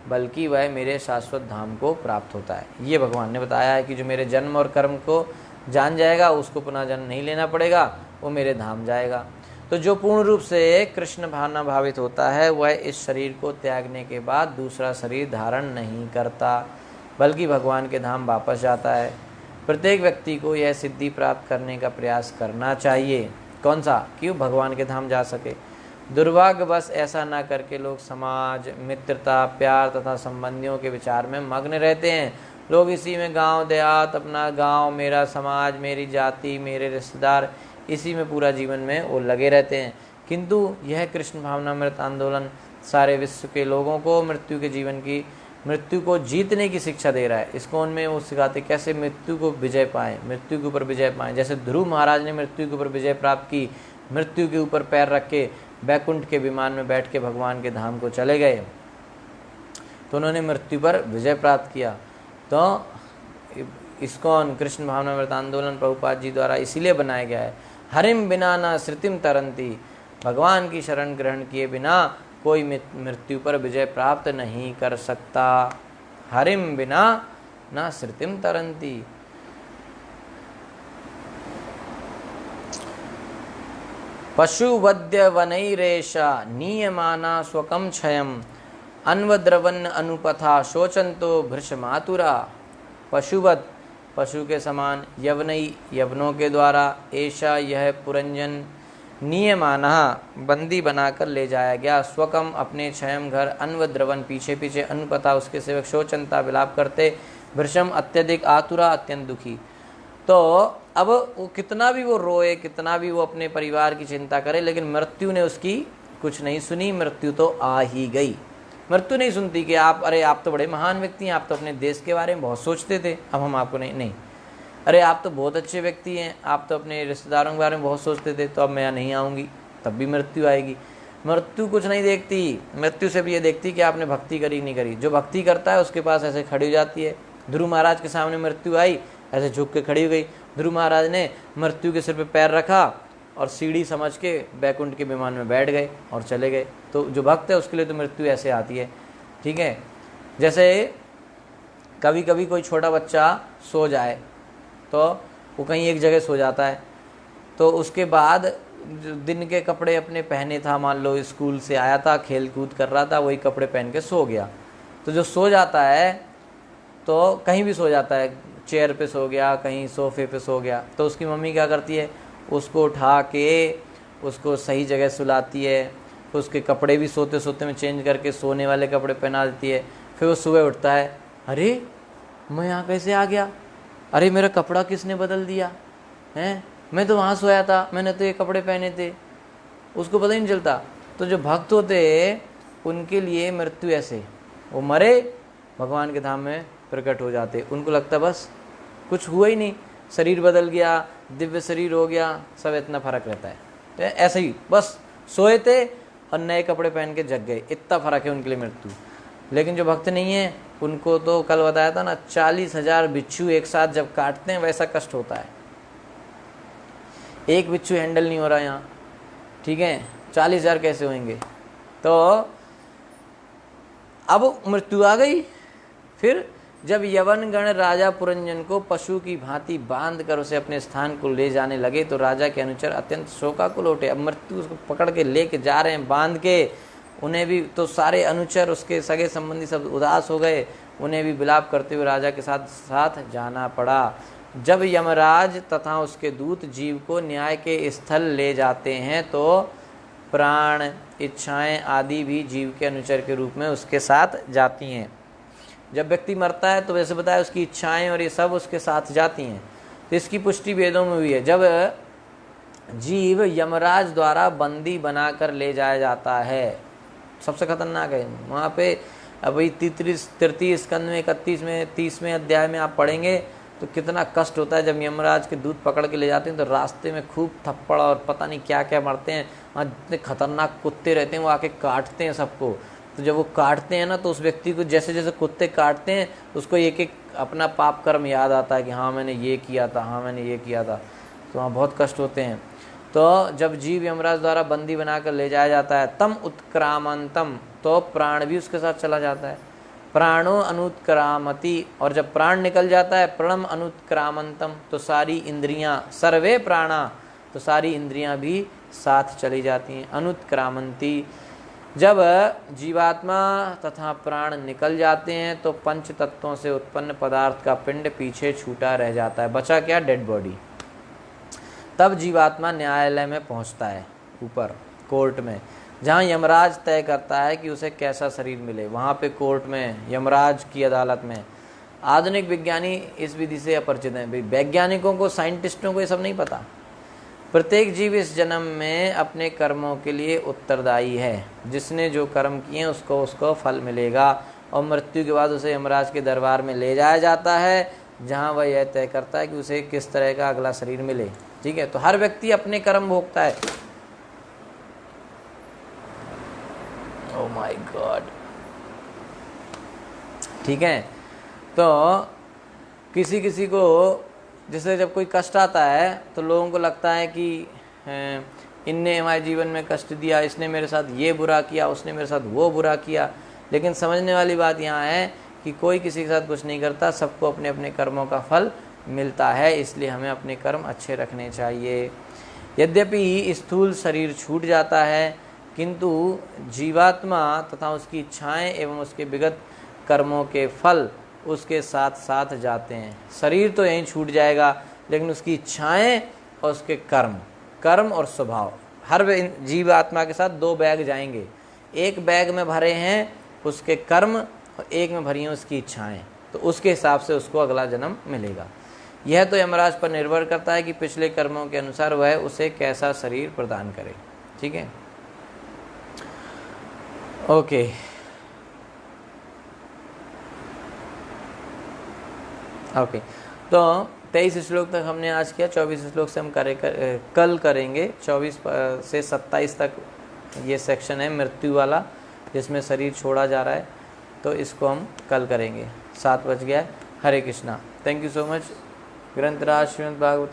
बल्कि वह मेरे शाश्वत धाम को प्राप्त होता है। ये भगवान ने बताया है कि जो मेरे जन्म और कर्म को जान जाएगा, उसको पुनः जन्म नहीं लेना पड़ेगा, वो मेरे धाम जाएगा। तो जो पूर्ण रूप से कृष्ण भावना भावित होता है, वह इस शरीर को त्यागने के बाद दूसरा शरीर धारण नहीं करता, बल्कि भगवान के धाम वापस जाता है। प्रत्येक व्यक्ति को यह सिद्धि प्राप्त करने का प्रयास करना चाहिए। कौन सा? कि वो भगवान के धाम जा सके। दुर्भाग्यवश ऐसा ना करके लोग समाज, मित्रता, प्यार तथा संबंधियों के विचार में मग्न रहते हैं लोग इसी में गांव देहात, अपना गांव, मेरा समाज, मेरी जाति, मेरे रिश्तेदार, इसी में पूरा जीवन में वो लगे रहते हैं। किंतु यह कृष्ण भावनामृत आंदोलन सारे विश्व के लोगों को मृत्यु को जीतने की शिक्षा दे रहा है। इस्कॉन में वो सिखाते कैसे मृत्यु को विजय पाएं, मृत्यु के ऊपर विजय पाएं। जैसे ध्रुव महाराज ने मृत्यु के ऊपर विजय प्राप्त की, मृत्यु के ऊपर पैर रख के बैकुंठ के विमान में बैठ के भगवान के धाम को चले गए, तो उन्होंने मृत्यु पर विजय प्राप्त किया। तो इस्कॉन कृष्ण भावनामृत आंदोलन प्रभुपाद जी द्वारा इसीलिए बनाया गया है। हरिम बिना न श्रुतिम तरंती, भगवान की शरण ग्रहण किए बिना कोई मृत्यु पर विजय प्राप्त नहीं कर सकता। हरिम बिना न श्रुतिम तरंती। पशुवद्य वनैरेषा नीयमाना स्वकं क्षयम् अन्वद्रवन अनुपथा शोचंतो भृशमातुरा। पशुवत, पशु के समान, यवनई, यवनों के द्वारा, ऐसा यह पुरंजन, नियमाना बंदी बनाकर ले जाया गया, स्वकम अपने क्षयम घर, अन्वद्रवन पीछे पीछे, अनुपथा उसके सेवक, शोचनता विलाप करते, भृशम अत्यधिक, आतुरा अत्यंत दुखी। तो अब वो कितना भी वो रोए, कितना भी वो अपने परिवार की चिंता करे, लेकिन मृत्यु ने उसकी कुछ नहीं सुनी। मृत्यु तो आ ही गई। मृत्यु नहीं सुनती कि आप तो बड़े महान व्यक्ति हैं, आप तो अपने देश के बारे में बहुत सोचते थे, अब हम आपको नहीं। अरे आप तो बहुत अच्छे व्यक्ति हैं, आप तो अपने रिश्तेदारों के बारे में बहुत सोचते थे, तो अब मैं यहाँ नहीं आऊँगी, तब भी मृत्यु आएगी। मृत्यु कुछ नहीं देखती, मृत्यु से भी ये देखती कि आपने भक्ति करी नहीं करी। जो भक्ति करता है उसके पास ऐसे खड़ी हो जाती है। ध्रुव महाराज के सामने मृत्यु आई, ऐसे झुक के खड़ी हो गई। ध्रुव महाराज ने मृत्यु के सिर पे पैर रखा और सीढ़ी समझ के बैकुंठ के विमान में बैठ गए और चले गए। तो जो भक्त है उसके लिए तो मृत्यु ऐसे आती है, ठीक है। जैसे कभी कभी कोई छोटा बच्चा सो जाए, तो वो कहीं एक जगह सो जाता है, तो उसके बाद दिन के कपड़े अपने पहने था, मान लो स्कूल से आया था, खेल कूद कर रहा था, वही कपड़े पहन के सो गया। तो जो सो जाता है तो कहीं भी सो जाता है, चेयर पे सो गया, कहीं सोफे पे सो गया, तो उसकी मम्मी क्या करती है, उसको उठा के उसको सही जगह सुलाती है, फिर उसके कपड़े भी सोते सोते में चेंज करके सोने वाले कपड़े पहना देती है। फिर वो सुबह उठता है, अरे मैं यहाँ कैसे आ गया, अरे मेरा कपड़ा किसने बदल दिया हैं, मैं तो वहाँ सोया था, मैंने तो ये कपड़े पहने थे, उसको पता ही नहीं चलता। तो जो भक्त होते उनके लिए मृत्यु ऐसे, वो मरे भगवान के धाम में प्रकट हो जाते, उनको लगता बस कुछ हुआ ही नहीं, शरीर बदल गया, दिव्य शरीर हो गया, सब इतना फर्क रहता है। तो ऐसे ही बस सोए थे और नए कपड़े पहन के जग गए, इतना फर्क है उनके लिए मृत्यु। लेकिन जो भक्त नहीं है उनको तो कल बताया था ना, 40,000 बिच्छू एक साथ जब काटते हैं वैसा कष्ट होता है। एक बिच्छू हैंडल नहीं हो रहा यहाँ, ठीक है, 40,000 कैसे होंगे। तो अब मृत्यु आ गई। फिर जब यवन गण राजा पुरंजन को पशु की भांति बांध कर उसे अपने स्थान को ले जाने लगे, तो राजा के अनुचर अत्यंत शोकाकुल उठे। अब मृत्यु उसको पकड़ के लेके जा रहे हैं बांध के, उन्हें भी तो सारे अनुचर उसके सगे संबंधी सब उदास हो गए, उन्हें भी विलाप करते हुए राजा के साथ साथ जाना पड़ा। जब यमराज तथा उसके दूत जीव को न्याय के स्थल ले जाते हैं, तो प्राण, इच्छाएं आदि भी जीव के अनुचर के रूप में उसके साथ जाती हैं। जब व्यक्ति मरता है तो वैसे बताया उसकी इच्छाएं और ये सब उसके साथ जाती हैं। तो इसकी पुष्टि वेदों में हुई है। जब जीव यमराज द्वारा बंदी बनाकर ले जाया जाता है, सबसे खतरनाक है वहाँ पे। अभी 33 स्कंद में 31 में 30वें अध्याय में आप पढ़ेंगे तो कितना कष्ट होता है जब यमराज के दूत पकड़ के ले जाते हैं, तो रास्ते में खूब थप्पड़ और पता नहीं क्या क्या मारते हैं। वहाँ जितने खतरनाक कुत्ते रहते हैं वो आके काटते हैं सबको। तो जब वो काटते हैं ना, तो उस व्यक्ति को जैसे जैसे कुत्ते काटते हैं उसको एक एक अपना पाप कर्म याद आता है कि हाँ मैंने ये किया था, हाँ मैंने ये किया था। तो वहाँ बहुत कष्ट होते हैं। तो जब जीव यमराज द्वारा बंदी बनाकर ले जाया जाता है, तम उत्क्रामंतम, तो प्राण भी उसके साथ चला जाता है। प्राणो अनुत्क्रामति, और जब प्राण निकल जाता है, प्रणम अनुत्क्रामंतम, तो सारी इंद्रियां, सर्वे प्राणा, तो सारी इंद्रियां भी साथ चली जाती हैं। अनुत्क्रामंती, जब जीवात्मा तथा प्राण निकल जाते हैं तो पंच तत्वों से उत्पन्न पदार्थ का पिंड पीछे छूटा रह जाता है, बचा क्या, डेड बॉडी। तब जीवात्मा न्यायालय में पहुंचता है, ऊपर कोर्ट में, जहां यमराज तय करता है कि उसे कैसा शरीर मिले। वहां पे कोर्ट में, यमराज की अदालत में आधुनिक विज्ञानी इस विधि से अपरिचित हैं। भाई वैज्ञानिकों को, साइंटिस्टों को ये सब नहीं पता। प्रत्येक जीव इस जन्म में अपने कर्मों के लिए उत्तरदायी है। जिसने जो कर्म किए उसको फल मिलेगा, और मृत्यु के बाद उसे यमराज के दरबार में ले जाया जाता है, जहाँ वह यह तय करता है कि उसे किस तरह का अगला शरीर मिले। ठीक है, तो हर व्यक्ति अपने कर्म भोगता है। Oh my God. ठीक है, तो किसी किसी को, जैसे जब कोई कष्ट आता है तो लोगों को लगता है कि इनने हमारे जीवन में कष्ट दिया, इसने मेरे साथ ये बुरा किया, उसने मेरे साथ वो बुरा किया। लेकिन समझने वाली बात यहाँ है कि कोई किसी के साथ कुछ नहीं करता, सबको अपने अपने कर्मों का फल मिलता है। इसलिए हमें अपने कर्म अच्छे रखने चाहिए। यद्यपि स्थूल शरीर छूट जाता है, किंतु जीवात्मा तथा उसकी इच्छाएं एवं उसके विगत कर्मों के फल उसके साथ साथ जाते हैं। शरीर तो यहीं छूट जाएगा, लेकिन उसकी इच्छाएं और उसके कर्म और स्वभाव, हर जीव आत्मा के साथ 2 बैग जाएंगे। एक बैग में भरे हैं उसके कर्म और एक में भरी हैं उसकी इच्छाएं, तो उसके हिसाब से उसको अगला जन्म मिलेगा। यह तो यमराज पर निर्भर करता है कि पिछले कर्मों के अनुसार वह उसे कैसा शरीर प्रदान करे। ठीक है, ओके। ओके, तो 23 श्लोक तक हमने आज किया। 24 श्लोक से हम कल करेंगे। 24 से 27 तक ये सेक्शन है मृत्यु वाला, जिसमें शरीर छोड़ा जा रहा है, तो इसको हम कल करेंगे। 7 बज गया है। Hare Krishna. Thank you so much. Granthraj Shrimad Bhagavat